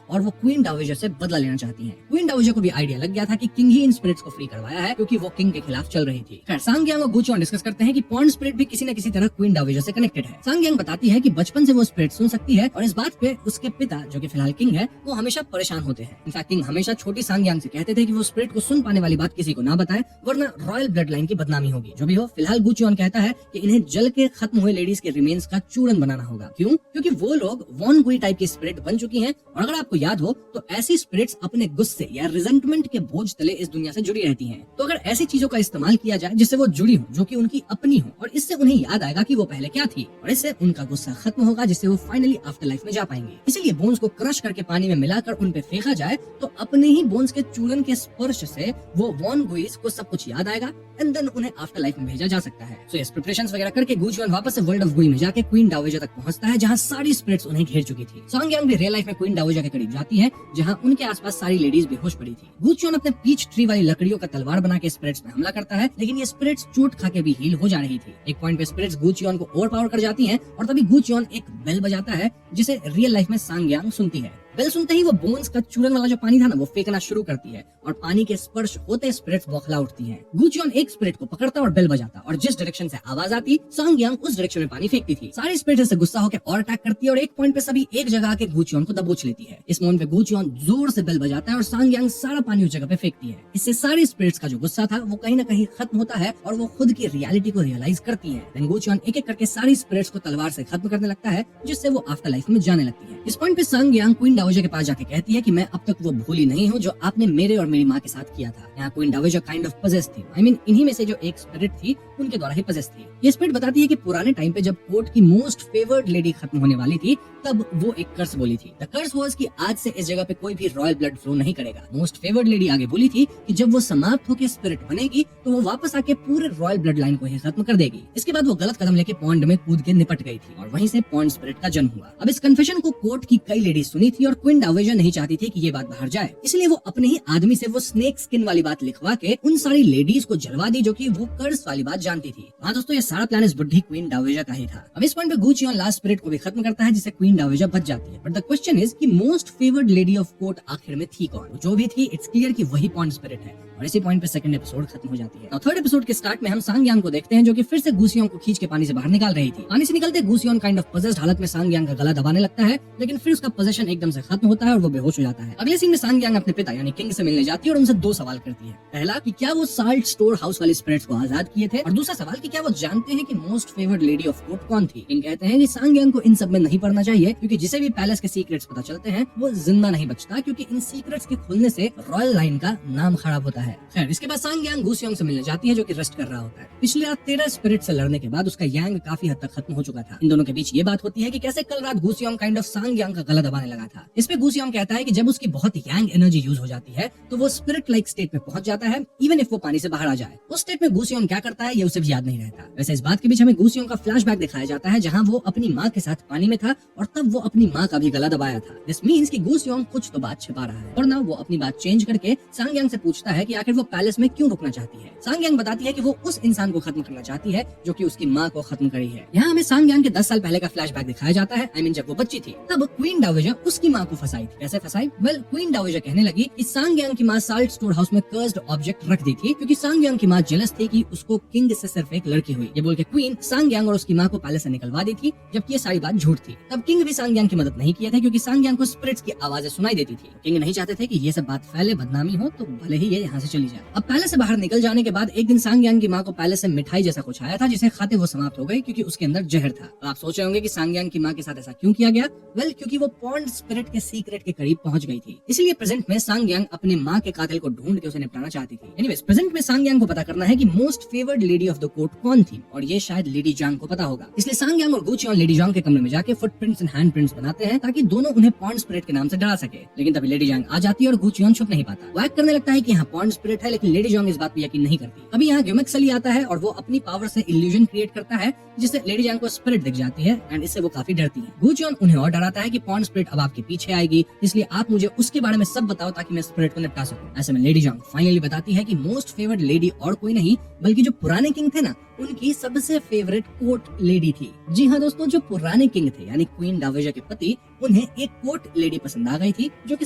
और वो क्वीन डाओवाजर से बदला लेना चाहती हैं। क्वीन डाओवाजर को भी आइडिया लग गया था कि किंग ही इन स्पिरिट्स को फ्री करवाया है क्योंकि वो किंग के खिलाफ चल रही थी। खैर सांग यांग और गुचियोन डिस्कस करते हैं कि पॉन्ड स्पिरिट भी किसी न किसी तरह क्वीन डाओवाजर से कनेक्टेड है। सांग यांग बताती है कि बचपन से वो स्पिरिट सुन सकती है और इस बात पे उसके पिता जो कि फिलहाल किंग है वो हमेशा परेशान होते हैं। इनफैक्ट किंग हमेशा छोटी सांग यांग से कहते थे कि वो स्पिरिट को सुन पाने वाली बात किसी को ना बताए वरना रॉयल ब्लड लाइन की बदनामी होगी। जो भी हो फिलहाल गुचियोन कहता है कि इन्हें जल के खत्म हुए लेडीज के रिमेन्स का चूरन बनाना होगा। क्यों? क्योंकि वो लोग वॉन गुई टाइप की स्पिरिट बन चुकी हैं और अगर आपको याद हो तो ऐसी स्पिरिट्स अपने गुस्से या रिजेंटमेंट के बोझ तले इस दुनिया से जुड़ी रहती हैं। तो अगर ऐसी चीजों का इस्तेमाल किया जाए जिससे वो जुड़ी हो, जो कि उनकी अपनी हो और इससे उन्हें याद आएगा कि वो पहले क्या थी और इससे उनका गुस्सा खत्म होगा जिससे वो फाइनली आफ्टर लाइफ में जा पाएंगे। इसीलिए बोन्स को क्रश करके पानी में मिलाकर उन पे फेंका जाए तो अपने ही बोन्स के चूरन के स्पर्श से वो वॉन गुइस को सब कुछ याद आएगा एंड देन उन्हें आफ्टर लाइफ में भेजा जा सकता है। सो इस प्रिपरेशंस वगैरह करके गुचियोन वापस से वर्ल्ड ऑफ गुई में जाके क्वीन डाओवाजर तक पहुंचता है जहां सारी स्पिरिट्स उन्हें घेर चुकी थी। सांग यांग भी रियल लाइफ में क्वीन डाओवाजर के करीब जाती है जहां उनके आसपास सारी लेडीज बेहोश पड़ी थी। गुचियोन अपने पीच ट्री वाली लकड़ियों का तलवार बना के स्पिरिट्स पे हमला करता है, लेकिन ये स्पिरिट्स चोट खा के भी हील हो जा रही थी। एक पॉइंट पे स्पिरिट्स गुचियोन को ओवरपावर कर जाती हैं और तभी गुचियोन एक बेल बजाता है जिसे रियल लाइफ में सांग यांग सुनती है। बेल सुनते ही वो बोन्स का चूरन वाला जो पानी था ना वो फेंकना शुरू करती है और पानी के स्पर्श होते स्पिरिट्स बौखला उठती हैं। गुचियोन एक स्पिरिट को पकड़ता और बेल बजाता और जिस डायरेक्शन से आवाज आती सांग यांग उस डायरेक्शन में पानी फेंकती थी। सारी स्पिरिट्स से गुस्सा होकर और अटैक करती है और एक पॉइंट पे सभी एक जगह आके गुचियोन को दबोच लेती है। इस मोमेंट पे गुचियोन जोर से बेल बजाता है और सांग यांग सारा पानी उस जगह पे फेंकती है। इससे सारी स्पिरिट्स का जो गुस्सा था वो कहीं ना कहीं खत्म होता है और वो खुद की रियलिटी को रियलाइज करती है। देन गुचियोन एक एक करके सारी स्पिरिट्स को तलवार से खत्म करने लगता है जिससे वो आफ्टर लाइफ में जाने लगती है। इस पॉइंट पे सांग यांग क्वीन डाओवाजर के पास जाके कहती है कि मैं अब तक वो भूली नहीं हूँ जो आपने मेरे और मेरी माँ के साथ किया था। यहाँ क्वीन डाओवाजर काइंड ऑफ पजेस थी, आई मीन इन्हीं में से जो एक स्पिरिट थी उनके द्वारा ही पजेस थी। ये स्पिरिट बताती है कि पुराने टाइम पे जब कोर्ट की मोस्ट फेवर्ड लेडी खत्म होने वाली थी तब वो एक कर्स बोली थी। द कर्स वाज कि आज से इस जगह पे कोई भी रॉयल ब्लड फ्लो नहीं करेगा। मोस्ट फेवर्ड लेडी आगे बोली थी कि जब वो समाप्त होकर स्पिरिट बनेगी तो वो वापस आके पूरे रॉयल ब्लड लाइन को ही खत्म कर देगी। इसके बाद वो गलत कदम लेके पॉन्ड में कूद के निपट गई थी और वहीं से पॉन्ड स्पिरिट का जन्म हुआ। अब इस कन्फेशन को कोर्ट की कई लेडीज सुनी थी और क्वीन डाओवाजर नहीं चाहती थी कि ये बात बाहर जाए, इसलिए वो अपने ही आदमी से वो स्नेक स्किन वाली बात लिखवा के उन सारी लेडीज को जलवा दी जो कि वो कर्स वाली बात जानती थी। हाँ दोस्तों ये सारा प्लान इस बुढ़ी क्वीन डाओवाजर का ही था। अब इस पॉइंट पे गुचियोन लास्ट स्पिरिट को भी खत्म करता है जिससे क्वीन डाओवाजर बच जाती है। बट द क्वेश्चन इज कि most favoured lady of court आखिर में थी कौन? जो भी थी इट्स क्लियर कि वही पॉन्ड स्पिरिट है और इसी पॉइंट पे सेकंड एपिसोड खत्म हो जाती है। और थर्ड एपिसोड के स्टार्ट में हम सांग यांग को देखते हैं जो कि फिर से गुचियोन को खींच के पानी से बाहर निकाल रही थी। पानी से निकलते गुचियोन काइंड ऑफ पजेस्ड हालत में सांग यांग का गला दबाने लगता है, लेकिन फिर उसका पोजीशन एकदम से खत्म होता है और वो बेहोश हो जाता है। अगले सीन में सांग यांग अपने पिता यानी किंग से मिलने जाती है और उनसे दो सवाल करती है। पहला कि क्या वो साल्ट स्टोर हाउस वाले स्पिरिट्स को आजाद किए थे और दूसरा सवाल कि क्या वो जानते हैं कि most favoured lady of court कौन थी। किंग कहते हैं कि सांग यांग को इन सब में नहीं पढ़ना चाहिए क्योंकि जिसे भी पैलेस के सीक्रेट्स पता चलते हैं वो जिंदा नहीं बचता, क्योंकि इन सीक्रेट्स के खुलने से रॉयल लाइन का नाम खराब होता है। खैर इसके बाद सांग यांग गुचियोन से मिलने जाती है जो कि रेस्ट कर रहा होता है। पिछले रात 13 स्पिरिट से लड़ने के बाद उसका यांग काफी हद तक खत्म हो चुका था। इन दोनों के बीच ये बात होती है कि कैसे कल रात गुचियोन काइंड ऑफ सांग यांग का गला दबाने लगा था। इस पे गुचियोन कहता है कि जब उसकी बहुत यांग एनर्जी यूज हो जाती है तो वो स्पिरिट लाइक स्टेट में पहुंच जाता है इवन इफ वो पानी से बाहर आ जाए। उस स्टेट में गुचियोन क्या करता है इसीलिए उसे भी याद नहीं रहता। वैसे इस बात के बीच हमें गूसियों का फ्लैशबैक दिखाया जाता है जहाँ वो अपनी माँ के साथ पानी में था और तब वो अपनी माँ का भी गला दबाया था। दिस मीन्स कि गूसियोंग कुछ तो बात छिपा रहा है। और ना वो अपनी बात चेंज करके सांगयांग से पूछता है कि आखिर वो पैलेस में क्यों रुकना चाहती है। सांगयांग बताती है कि वो उस इंसान को खत्म करना चाहती है जो कि उसकी माँ को खत्म करी है। यहाँ हमें सांगयांग के 10 साल पहले का फ्लैशबैक दिखाया जाता है। I mean, जब वो बच्ची थी तब क्वीन डावेजर उसकी माँ को फंसाई थी। कैसे फंसाई? वेल, क्वीन डावेजर कहने लगी कि सांगयांग की माँ साल्ट स्टोर हाउस में कर्स्ड ऑब्जेक्ट रख दी थी क्योंकि सांगयांग की माँ जेलस थी कि उसको किंग से सिर्फ एक लड़की हुई। ये बोल के क्वीन सांगयांग और उसकी माँ को पैलेस से निकलवा दी थी, जबकि ये सारी बात झूठ थी। तब किंग भी सांगयांग की मदद नहीं किया था क्योंकि सांगयांग को स्पिरिट्स की आवाजें सुनाई देती थी। किंग नहीं चाहते थे कि ये सब बात फैले, बदनामी हो, तो भले ही ये यहाँ से चली जाए। अब पैलेस से बाहर निकल जाने के बाद एक दिन सांगयांग की माँ को पैलेस से मिठाई जैसा कुछ आया था जिसे खाते वो समाप्त हो गई क्योंकि उसके अंदर जहर था। तो आप सोच रहे होंगे कि सांगयांग की माँ के साथ ऐसा क्यों किया गया? वेल, क्योंकि वो पॉन्ड स्पिरिट के सीक्रेट के करीब पहुंच गई थी। इसलिए प्रेजेंट में सांगयांग अपने माँ के कातिल को ढूंढ के उसे निपटाना चाहती थी। एनीवेज, प्रेजेंट में सांगयांग को पता करना है कि most favoured lady of the court कौन थी और ये शायद लेडी जांग को पता होगा। इसलिए सांगयांग और गूचियोन लेडी जांग के कमरे में जाके फुटप्रिंट्स एंड हैंडप्रिंट्स बनाते हैं ताकि दोनों उन्हें पॉन्ड स्पिरिट के नाम से डरा सके। लेकिन तभी लेडी जांग आ जाती है और गूचियोन छुप नहीं पाता। वो एक्ट करने लगता है कि यहाँ पॉन्ड स्पिरिट है, लेकिन लेडी जांग इस बात पे यकीन नहीं करती। अभी यहाँ ग्यूमेक सली आता है और वो अपनी पावर से इल्यूजन क्रिएट करता है जिससे लेडी जांग को स्पिरिट दिख जाती है एंड इससे वो काफी डरती है। गूचियोन उन्हें और डराता है कि पॉन्ड स्पिरिट अब आपके पीछे आएगी, इसलिए आप मुझे उसके बारे में सब बताओ ताकि मैं स्पिरिट को निपटा सकूं। ऐसे में लेडी जांग फाइनली बताती है कि मोस्ट फेवर्ड लेडी और कोई नहीं बल्कि जो पुराने किंग थे ना, उनकी सबसे फेवरेट कोर्ट लेडी थी। जी हाँ दोस्तों, जो पुराने किंग थे यानी क्वीन डावेजर के पति, उन्हें एक कोर्ट लेडी पसंद आ गई थी जो कि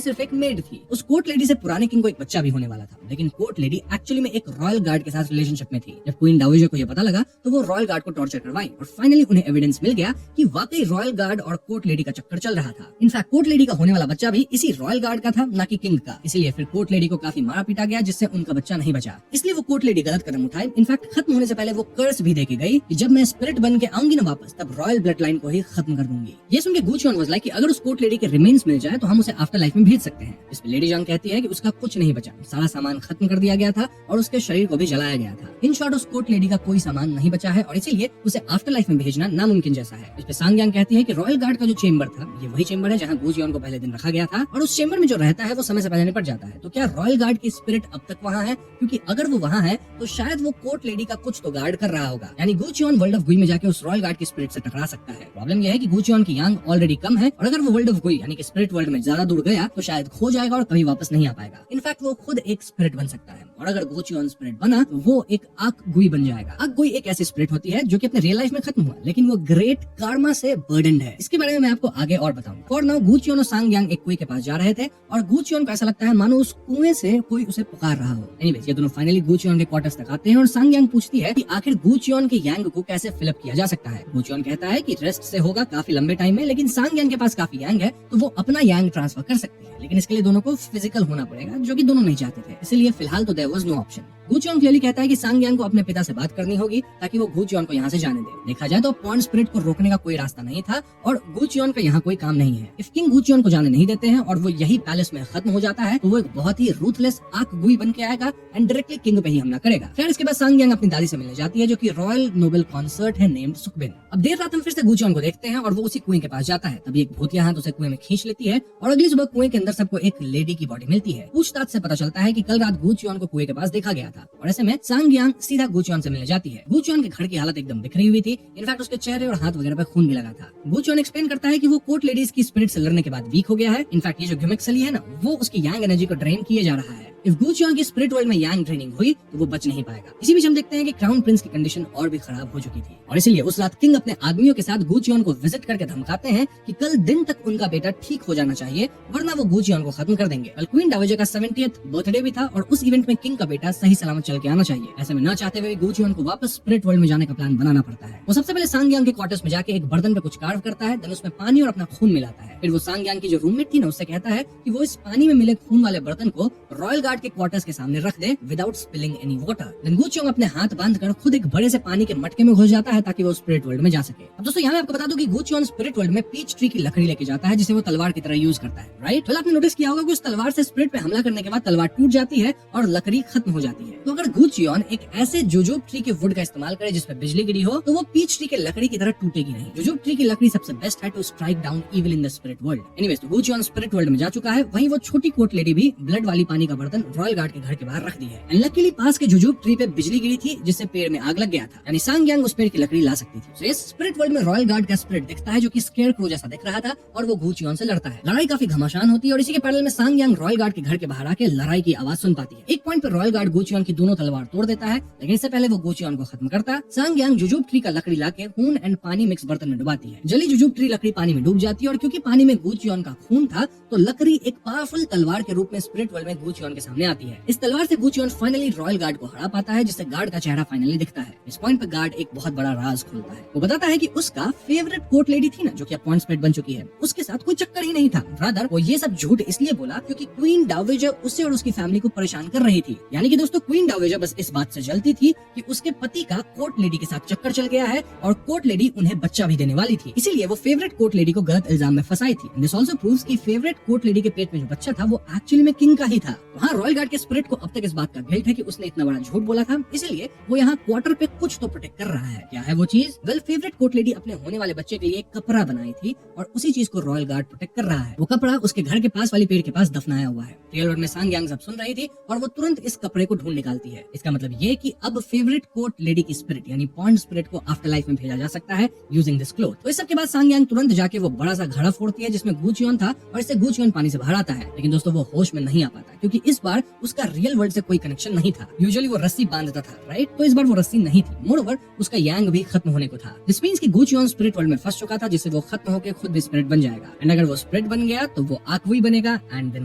सिर्फ एक मेड थी। उस कोर्ट लेडी से पुराने किंग को एक बच्चा भी होने वाला था, लेकिन कोर्ट लेडी एक्चुअली में एक रॉयल गार्ड के साथ रिलेशनशिप में थी। जब क्वीन डावेजर को यह पता लगा तो वो रॉयल गार्ड को टॉर्चर करवाई और फाइनली उन्हें एविडेंस मिल गया कि वाकई रॉयल गार्ड और कोर्ट लेडी का चक्कर चल रहा था। इनफैक्ट कोर्ट लेडी का होने वाला बच्चा भी इसी रॉयल गार्ड का था, ना कि किंग का। इसलिए फिर कोर्ट लेडी को काफी मारा पीटा गया जिससे उनका बच्चा नहीं बचा। इसलिए वो कोर्ट लेडी गलत कदम उठाई। इनफैक्ट खत्म होने से पहले वो कर्स भी देके गई कि जब मैं स्पिरिट बन के आऊंगी ना वापस, तब रॉयल ब्लड लाइन को ही खत्म कर दूंगी। ये सुन के गूचियोन वाज लाइक कि अगर उस कोर्ट लेडी के रिमेन्स मिल जाए तो हम उसे आफ्टर लाइफ में भेज सकते हैं। इस पे लेडी जांग कहती है कि उसका कुछ नहीं बचा, सारा सामान खत्म कर दिया गया था और उसके शरीर को भी जलाया गया था। इन शॉर्ट, उस कोर्ट लेडी का कोई सामान नहीं बचा है और इसीलिए उसे आफ्टर लाइफ में भेजना नामुमकिन जैसा है। इस पे सांगयांग कहती है कि रॉयल गार्ड का जो चेंबर था, ये वही चेंबर है जहाँ गूचियोन को पहले दिन रखा गया था और उस चेंबर में जो रहता है वो समय से पहले निपट जाता है। तो क्या रॉयल गार्ड की स्पिरिट अब तक वहाँ है? क्योंकि अगर वो वहाँ है तो शायद वो कोर्ट लेडी का कुछ तो गार्ड कर रहा होगा, यानी गूचियोन वर्ल्ड ऑफ गुई में जाके उस रॉयल गार्ड की स्पिरिट से टकरा सकता है। प्रॉब्लम यह है कि गूचियोन की यांग ऑलरेडी कम है और अगर वो वर्ल्ड ऑफ गुई यानी कि स्पिरिट वर्ल्ड में ज्यादा दूर गया तो शायद खो जाएगा और कभी वापस नहीं आ पाएगा। इनफैक्ट वो खुद एक स्पिरिट बन सकता है और अगर गूचियोन स्पिरिट बना तो वो एक आक गुई बन जाएगा। आक गुई एक ऐसी स्पिरिट होती है जो कि अपने रियल लाइफ में खत्म हुआ, लेकिन वो ग्रेट कार्मा से बर्डन्ड है। इसके बारे में मैं आपको आगे और बताऊंगा। फॉर नाउ गूचियोन और सांगयांग एक कुएं के पास जा रहे थे और गूचियोन को ऐसा लगता है मानो उस कुएं से कोई उसे पुकार रहा हो। एनीवेज, ये दोनों फाइनली गूचियोन के क्वार्टर्स तक आते हैं और सांगयांग पूछती है कि आखिर गूचियोन के यांग को कैसे फिलअप किया जा सकता है। गूचियोन कहता है कि रेस्ट से होगा काफी लंबे टाइम में, लेकिन सांगयांग के पास काफी यांग है तो वो अपना यांग ट्रांसफर कर सकती है, लेकिन इसके लिए दोनों को फिजिकल होना पड़ेगा जो कि दोनों नहीं चाहते थे। इसलिए फिलहाल तो देयर वाज नो ऑप्शन। गूचियोन क्लियरली कहता है कि सांगयांग को अपने पिता से बात करनी होगी ताकि वो गूचियोन को यहाँ से जाने दे। देखा जाए तो पॉन्ड स्पिरिट को रोकने का कोई रास्ता नहीं था और गूचियोन का यहाँ कोई काम नहीं है। इफ किंग गूचियोन को जाने नहीं देते हैं और वो यही पैलेस में खत्म हो जाता है तो वो एक बहुत ही रूथलेस आक गुई बन के आएगा एंड डायरेक्टली किंग पे ही हमला करेगा। खैर, इसके बाद सांगयांग अपनी दादी से मिलने जाती है जो कि रॉयल नोबेल कॉन्सर्ट है नेम्ड सुकबिन। अब देर रात हम फिर से गूचियोन को देखते हैं और वो उसी कुएं के पास जाता है। तभी एक भूतिया हाथ उसे कुएं में खींच लेती है और अगली सुबह कुएं के अंदर सबको एक लेडी की बॉडी मिलती है। पूछताछ से पता चलता है कि कल रात गूचियोन को कुएं के पास देखा गया था और ऐसे में सांगयांग सीधा गूचियोन से मिलने जाती है। गूचियोन के घर की हालत एकदम बिखरी हुई थी। इनफैक्ट उसके चेहरे और हाथ वगैरह पे खून भी लगा था। गूचियोन एक्सप्लेन करता है कि वो कोर्ट लेडीज की स्पिरिट से लड़ने के बाद वीक हो गया है। इनफैक्ट ये जो ग्यूमेक सली है ना, वो उसकी यांग एनर्जी को ड्रेन किए जा रहा है। इफ गूचियोन की स्पिरिट वर्ल्ड में यांग ड्रेनिंग हुई तो वो बच नहीं पाएगा। इसी बीच हम देखते हैं कि क्राउन प्रिंस की कंडीशन और भी खराब हो चुकी थी और इसीलिए उस रात किंग अपने आदमियों के साथ गूचियोन को विजिट करके धमकाते हैं कि कल दिन तक उनका बेटा ठीक हो जाना चाहिए वरना वो गूचियोन को खत्म कर देंगे। कल क्वीन डावेजर का 70th बर्थडे भी था और उस इवेंट में किंग का बेटा सही सलामत चल के आना चाहिए। ऐसे में न चाहते हुए गूचियोन को वापस स्पिरिट वर्ल्ड में जाने का प्लान बनाना पड़ता है। वो सबसे पहले सांगयांग के क्वार्टर्स में जाके एक बर्तन पे कुछ कार्व करता है, देन उसमें पानी और अपना खून मिलाता है। फिर वो सांगयांग की जो रूममेट थी ना, उससे कहता है कि वो इस पानी में मिले खून वाले बर्तन को रॉयल गार्ड के क्वार्टर्स के सामने रख दे without spilling any water. Then गूचियोंग अपने हाथ बांधकर खुद एक बड़े से पानी के मटके में घुस जाता है ताकि वो स्पिरिट वर्ल्ड में जा सके। अब दोस्तों, यहाँ मैं आपको बता दूं कि गूचियोंग स्पिरिट वर्ल्ड में पीच ट्री की लकड़ी लेके जाता है जिसे वो तलवार की तरह यूज करता है। राइट, तो आपने नोटिस किया होगा कि उस तलवार से स्पिरिट पे हमला करने के बाद तलवार टूट जाती है और लकड़ी खत्म हो जाती है। तो अगर गूचियोंग एक ऐसे जोजोब ट्री के वुड का इस्तेमाल करे जिसपे बिजली गिरी हो तो वो पीच ट्री के लकड़ी की तरह टूटेगी नहीं। जोजोब ट्री की लकड़ी सबसे बेस्ट है to strike down evil in the spirit world. Anyways, तो गूचियोंग स्पिरिट वर्ल्ड में जा चुका है। वहीं वो छोटी कोर्ट लेडी भी ब्लड वाली पानी का बर्तन बर्तन रॉयल गार्ड के घर के बाहर रख दी है। एंड लकीली पास के जुजुब ट्री पे बिजली गिरी थी जिससे पेड़ में आग लग गया था, यानी सांग यांग उस पेड़ की लकड़ी ला सकती थी। तो इस स्पिरिट वर्ल्ड में रॉयल गार्ड का स्पिरिट दिखता है जो कि स्केयरक्रो जैसा दिख रहा था और वो गू चियोन से लड़ता है। लड़ाई काफी घमासान होती है और इसी के पैरेलल में सांग यांग रॉयल गार्ड के घर के बाहर आके लड़ाई की आवाज सुन पाती है। एक पॉइंट पर रॉयल गार्ड गू चियोन की दोनों तलवार तोड़ देता है, लेकिन इससे पहले वो गू चियोन को खत्म करता। सांग यांग जुजुब ट्री का लकड़ी लाके खून एंड पानी मिक्स बर्तन में डुबाती है। जली जुजुब ट्री लकड़ी पानी में डूब जाती है और क्योंकि पानी में गू चियोन का खून था तो लकड़ी एक पावरफुल तलवार के रूप में स्पिरिट वर्ल्ड में गू चियोन के सामने आती है। इस तलवार से गू चियोन फाइनली रॉयल गार्ड को हरा पाता है, जिससे गार्ड का चेहरा फाइनली दिखता है। इस पॉइंट पर गार्ड एक बहुत बड़ा राज खोलता है। वो बताता है कि उसका फेवरेट कोर्ट लेडी थी ना, जो कि अब पॉइंट स्प्रेड बन चुकी है, उसके साथ कोई चक्कर ही नहीं था। ब्रदर वो ये सब झूठ इसलिए बोला क्योंकि क्वीन डावेजर उससे और उसकी फैमिली को परेशान कर रही थी। यानी कि दोस्तों क्वीन डावेजर बस इस बात से जलती थी कि उसके पति का कोर्ट लेडी के साथ चक्कर चल गया है और कोर्ट लेडी उन्हें बच्चा भी देने वाली थी, इसीलिए वो फेवरेट कोर्ट लेडी को गलत इल्जाम में फंसाई थी। दिस आल्सो प्रूव्स कि फेवरेट कोर्ट लेडी के पेट में जो बच्चा था वो एक्चुअली में किंग का ही था। वहाँ रॉयल गार्ड के स्पिरिट को अब तक इस बात का गिल्ट है कि उसने इतना बड़ा झूठ बोला था, इसलिए वो यहाँ क्वार्टर पे कुछ तो प्रोटेक्ट कर रहा है। क्या है वो चीज? वेल फेवरेट कोर्ट लेडी अपने होने वाले बच्चे के लिए एक कपड़ा बनाई थी और उसी चीज को रॉयल गार्ड प्रोटेक्ट कर रहा है। वो कपड़ा उसके घर के पास वाली पेड़ के पास दफनाया हुआ है। रियल वर्ल्ड में सांग यांग सब सुन रही थी और वो तुरंत इस कपड़े को ढूंढ निकालती है। इसका मतलब ये कि अब फेवरेट कोर्ट लेडी की स्पिरिट यानी पॉन्ड स्पिरिट को आफ्टर लाइफ में भेजा जा सकता है यूजिंग दिस क्लोथ। तो इस सब के बाद सांग यांग तुरंत जाके वो बड़ा सा घड़ा फोड़ती है जिसमें गू चियोन था और इससे गू चियोन पानी से बाहर आता है। लेकिन दोस्तों वो होश में नहीं आ पाता क्योंकि इस बार उसका रियल वर्ल्ड से कोई कनेक्शन नहीं था। यूजुअली वो रस्सी बांधता था, राइट? तो इस बार वो रस्सी नहीं थी। मोरओवर उसका यांग भी खत्म होने को था। दिस मींस कि गू चियोन स्पिरिट वर्ल्ड में फंस चुका था, जिससे वो खत्म होकर खुद भी स्पिरिट बन जाएगा। एंड अगर वो स्पिरिट बन गया तो वो आक्वी बनेगा एंड देन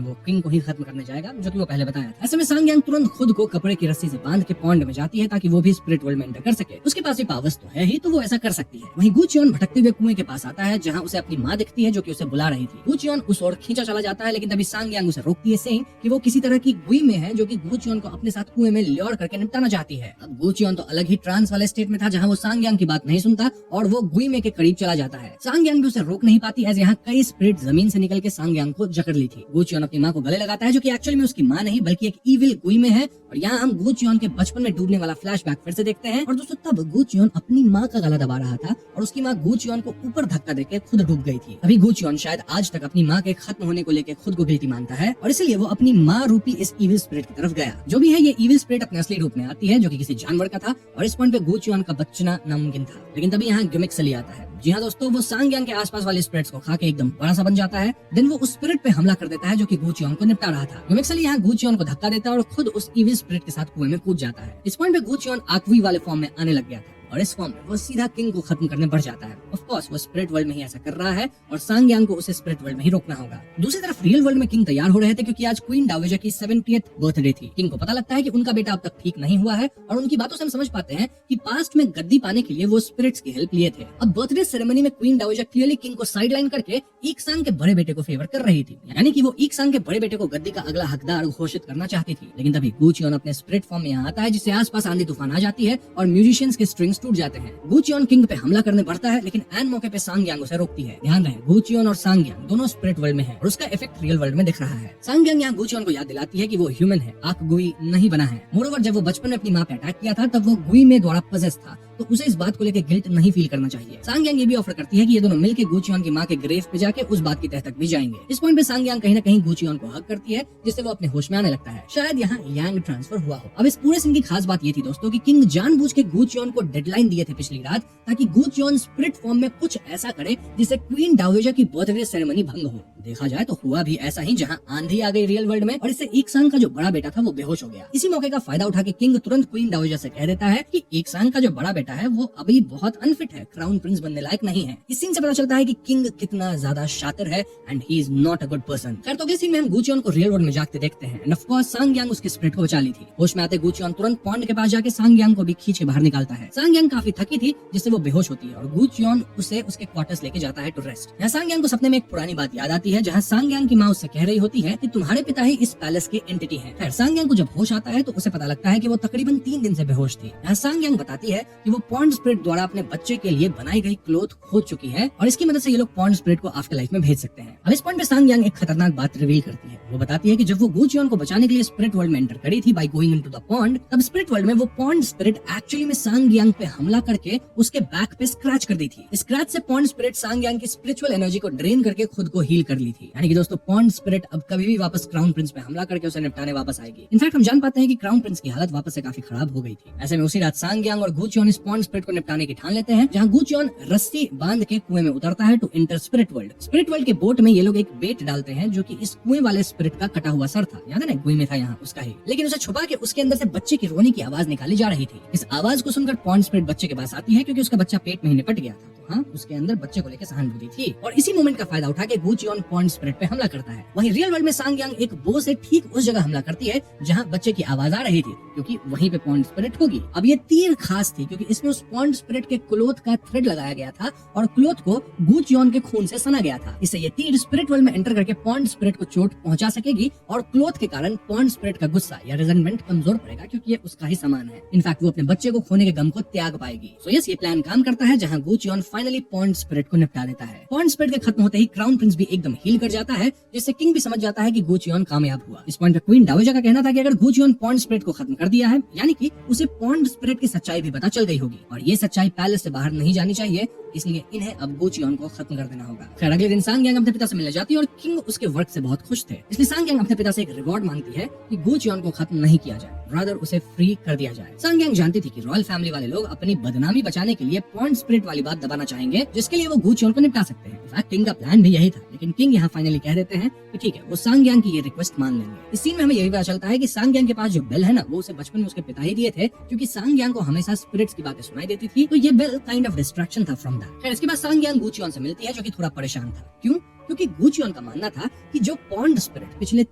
वो किंग को ही खत्म करने जाएगा, जो कि वो पहले बताया था। ऐसे में सांग यांग तुरंत खुद को कपड़े की रस्सी से बांध के पॉन्ड में जाती है ताकि वो भी स्पिरिट वर्ल्ड में एंटर कर सके। उसके पास भी पावर्स तो है ही, तो वो ऐसा कर सकती है। वहीं गू चियोन भटकते हुए कुएं के पास आता है जहाँ उसे अपनी माँ दिखती है जो कि उसे बुला रही थी। गू चियोन उस ओर खींचा चला जाता है, लेकिन तभी सांग यांग उसे रोकती है, सेइंग कि वो किसी तरह की गुई में है जो कि गू चियोन को अपने साथ कुएं में ल्योर करके निपटाना चाहती है। अब गू चियोन तो अलग ही ट्रांस वाले स्टेट में था जहाँ वो सांग यांग की बात नहीं सुनता और वो गुई में के करीब चला जाता है। सांग यांग भी उसे रोक नहीं पाती, एज यहाँ कई स्पिरिट जमीन से निकल के सांग यांग को जकड़ ली थी। गू चियोन अपनी माँ को गले लगाता है जो कि एक्चुअली में उसकी माँ नहीं बल्कि एक इविल गुई में है। और यहाँ हम गू चियोन के बचपन में डूबने वाला फ्लैशबैक फिर से देखते हैं। और दोस्तों तब गू चियोन अपनी माँ का गला दबा रहा था और उसकी माँ गू चियोन को ऊपर धक्का देके खुद डूब गई थी। अभी गू चियोन शायद आज तक अपनी माँ के खत्म होने को लेकर खुद को गिल्टी मानता है और इसलिए वो अपनी माँ रूपी इस इविल स्पिरिट की तरफ गया। जो भी है ये इविल स्पिरिट अपने असली रूप में आती है जो कि किसी जानवर का था और इस पॉइंट पे गू चियोन का बचना नामुमकिन था। लेकिन तभी यहाँ गिमिक सली आता है। जी हाँ दोस्तों, वो सांग यांग के आसपास वाले स्पिरिट्स को खा के एकदम बड़ा सा बन जाता है। देन वो उस स्पिरिट पे हमला कर देता है जो कि गू चियोन को निपटा रहा था। गिमिक सली यहाँ गू चियोन को धक्का देता है और खुद उस इविल स्पिरिट के साथ कुएं में कूद जाता है। इस पॉइंट पे गू चियोन आक्वी वाले फॉर्म में आने लग गया था और इस फॉर्म में वो सीधा किंग को खत्म करने बढ़ जाता है। ऑफ कोर्स वो स्पिरिट वर्ल्ड में ही ऐसा कर रहा है और सांग यांग को उसे स्पिरिट वर्ल्ड में ही रोकना होगा। दूसरी तरफ रियल वर्ल्ड में किंग तैयार हो रहे थे क्योंकि आज क्वीन डावेजर की 70th बर्थडे थी। किंग को पता लगता है कि उनका बेटा अब तक ठीक नहीं हुआ है और उनकी बातों से हम समझ पाते हैं कि पास्ट में गद्दी पाने के लिए वो स्पिरिट्स की हेल्प लिए थे। अब बर्थडे सेरेमनी में क्वीन डावेजर क्लियरली किंग को साइडलाइन करके ईक्सांग के बड़े बेटे को फेवर कर रही थी, यानी कि वो ईक्सांग के बड़े बेटे को गद्दी का अगला हकदार घोषित करना चाहती थी। लेकिन तभी गू चियोन अपने स्पिरिट फॉर्म में यहाँ आता है जिससे आसपास आंधी तूफान आ जाती है और म्यूजिशियंस के स्ट्रिंग्स टूट जाते हैं। गू चियोन किंग पे हमला करने बढ़ता है लेकिन एन मौके पे सांग यांग उसे रोकती है। ध्यान रहे गू चियोन और सांग यांग दोनों स्पिरिट वर्ल्ड में है और उसका इफेक्ट रियल वर्ल्ड में दिख रहा है। सांग यांग यहाँ गू चियोन को याद दिलाती है कि वो ह्यूमन है, आंख गुई नहीं बना है। मोरोवर जब वो बचपन में अपनी माँ पे अटैक किया था तब वो गुई में द्वारा पजेस था, तो उसे इस बात को लेकर गिल्ट नहीं फील करना चाहिए। सांग यांग ये भी ऑफर करती है कि ये दोनों मिलकर गू चियोन की माँ के ग्रेव पे जाके उस बात की तह तक भी जाएंगे। इस पॉइंट पे सांग यांग कहीं ना कहीं गू चियोन को हक करती है जिससे वो अपने होश में आने लगता है। शायद यहाँ यांग ट्रांसफर हुआ हो। अब इस पूरे सीन की खास बात ये थी दोस्तों कि किंग जानबूझ के गू चियोन को डेडलाइन दिए थे पिछली रात ताकि गू चियोन स्पिरिट फॉर्म में कुछ ऐसा करे जिससे क्वीन डावेजर की बर्थडे सेरेमनी भंग हो। देखा जाए तो हुआ भी ऐसा ही, जहाँ आंधी आ गई रियल वर्ल्ड में और इससे ईक्सांग का जो बड़ा बेटा था वो बेहोश हो गया। इसी मौके का फायदा उठा के किंग तुरंत क्वीन डावेजर से कह देता है कि ईक्सांग का जो बड़ा बेटा है वो अभी बहुत अनफिट है, क्राउन प्रिंस बनने लायक नहीं है। इस सीन से पता चलता है कि किंग कितना ज्यादा शातिर है and he is not a good person. खैर तो अगले सीन में हम गू चियोन को रियल वर्ल्ड में जागते देखते हैं एंड ऑफ कोर्स सांग यांग उसके स्पिरिट को बचा ली थी। होश में आते गू चियोन तुरंत पॉन्ड के पास जाके सांग यांग को भी खींच के बाहर निकालता है। सांग यांग काफी थकी थी जिससे वो बेहोश होती है और गू चियोन उसे उसके क्वार्टर्स लेके जाता है टू रेस्ट। यहाँ सांग यांग को सपने में एक पुरानी बात याद आती है जहाँ सांग यांग की माँ उससे कह रही होती है कि तुम्हारे पिता ही इस पैलेस के एंटिटी हैं। खैर सांग यांग को जब होश आता है तो उसे पता लगता है कि वो तकरीबन 3 दिन से बेहोश थी। यहाँ सांग यांग बताती है कि वो पॉन्ड स्पिरिट द्वारा अपने बच्चे के लिए बनाई गई क्लोथ खोज चुकी है और इसकी मदद से ये लोग पॉन्ड स्पिरिट को आफ्टर लाइफ में भेज सकते हैं। अब इस पॉइंट पे सांग यांग एक खतरनाक बात रिवील करती है। वो बताती है कि जब वो गू चियोन को बचाने के लिए स्पिरिट वर्ल्ड में एंटर करी थी by going into the pond, तब स्पिरिट वर्ल्ड में वो पॉन्ड स्पिरिट एक्चुअली में सांग यांग पे हमला करके उसके बैक पे स्क्रैच कर दी थी। स्क्रैच से पॉन्ड स्पिरिट सांग यांग की स्पिरिचुअल एनर्जी को ड्रेन करके खुद को हील कर ली थी। यानी कि दोस्तों पॉन्ड स्पिरिट अब कभी भी वापस क्राउन प्रिंस पे हमला करके उसे निपटाने वापस आएगी। इनफैक्ट हम जान पाते हैं कि क्राउन प्रिंस की हालत वापस से काफी खराब हो गई थी। ऐसे में उसी रात सांग यांग और गु चियोन इस पॉन्ड स्पिरिट को निपटाने की ठान लेते हैं, जहाँ गु चियोन रस्सी बांध के कुएं में उतरता है to enter spirit world. Spirit world के बोट में ये लोग एक बेट डालते हैं जो कि इस कुएं वाले स्पिरिट का कटा हुआ सर था, याद है ना, कुएं में था यहाँ उसका ही, लेकिन उसे छुपा के उसके अंदर से बच्चे की रोने की आवाज निकाली जा रही थी। इस आवाज को सुनकर पॉन्ड स्पिरिट बच्चे के पास आती है क्योंकि उसका बच्चा पेट में ही निपट गया था। हाँ, उसके अंदर बच्चे को लेकर सहानुभूति थी और इसी मोमेंट का फायदा उठा के गु चियोन पॉन्ड स्पिरिट पे हमला करता है। वहीं रियल वर्ल्ड में सांग यांग एक बो से ठीक उस जगह हमला करती है जहाँ बच्चे की आवाज आ रही थी, क्योंकि वहीं पे पॉन्ड स्पिरिट होगी। अब ये तीर खास थी क्योंकि इसमें उस पॉन्ड स्पिरिट के क्लोथ का थ्रेड लगाया गया था और क्लोथ को गु चियोन के खून से सना गया था। इससे ये तीर स्पिरिट वर्ल्ड में एंटर करके पॉन्ड स्पिरिट को चोट पहुंचा सकेगी और क्लोथ के कारण पॉन्ड स्पिरिट का गुस्सा या रिजेंटमेंट कमजोर पड़ेगा क्योंकि ये उसका ही सामान है। इनफैक्ट वो अपने बच्चे को खोने के गम को त्याग पाएगी। सो यस, ये प्लान काम करता है जहाँ गु चियोन फाइनली पॉन्ड स्पिरिट को निपटा देता है। पॉन्ड स्पिरिट के खत्म होते ही क्राउन प्रिंस भी एकदम हील कर जाता है, जिससे किंग भी समझ जाता है कि गु चियोन कामयाब हुआ। इस पॉइंट पे क्वीन डाओजा का कहना था कि अगर गु चियोन पॉन्ड स्पिरिट को खत्म कर दिया है, यानी कि उसे पॉन्ड स्पिरिट की सच्चाई भी पता चल गई होगी और ये सच्चाई पैलेस से बाहर नहीं जानी चाहिए, इसलिए इन्हें अब गु चियोन को खत्म कर देना होगा। खैर अगले दिन सांग यांग अपने पिता से मिलने जाती है और किंग उसके वर्क से बहुत खुश थे, इसलिए सांग यांग अपने पिता से एक रिवॉर्ड मांगती है कि गु चियोन को खत्म नहीं किया जाए, रादर उसे फ्री कर दिया जाए। सांग यांग जानती थी कि रॉयल फैमिली वाले लोग अपनी बदनामी बचाने के लिए पॉन्ड स्पिरिट वाली बात दबाना चाहेंगे, जिसके लिए वो गु चियोन को निपटा सकते हैं। इनफैक्ट किंग का प्लान भी यही था, लेकिन किंग यहाँ फाइनली कह देते हैं कि ठीक है, वो सांग यांग की ये रिक्वेस्ट मान लेंगे। इस सीन में हमें यही पता चलता है कि सांग यांग के पास जो बेल है ना, वो उसे बचपन में उसके पिता ही दिए थे, क्योंकि सांग यांग को हमेशा स्पिरिट्स की बातें सुनाई देती थी, तो ये बेल काइंड ऑफ डिस्ट्रैक्शन था फ्रॉम दैट। खैर इसके बाद सांग यांग गु चियोन से मिलती है जो कि थोड़ा परेशान था। क्यों? क्योंकि गु चियोन का मानना था कि जो पॉन्ड स्पिरिट पिछले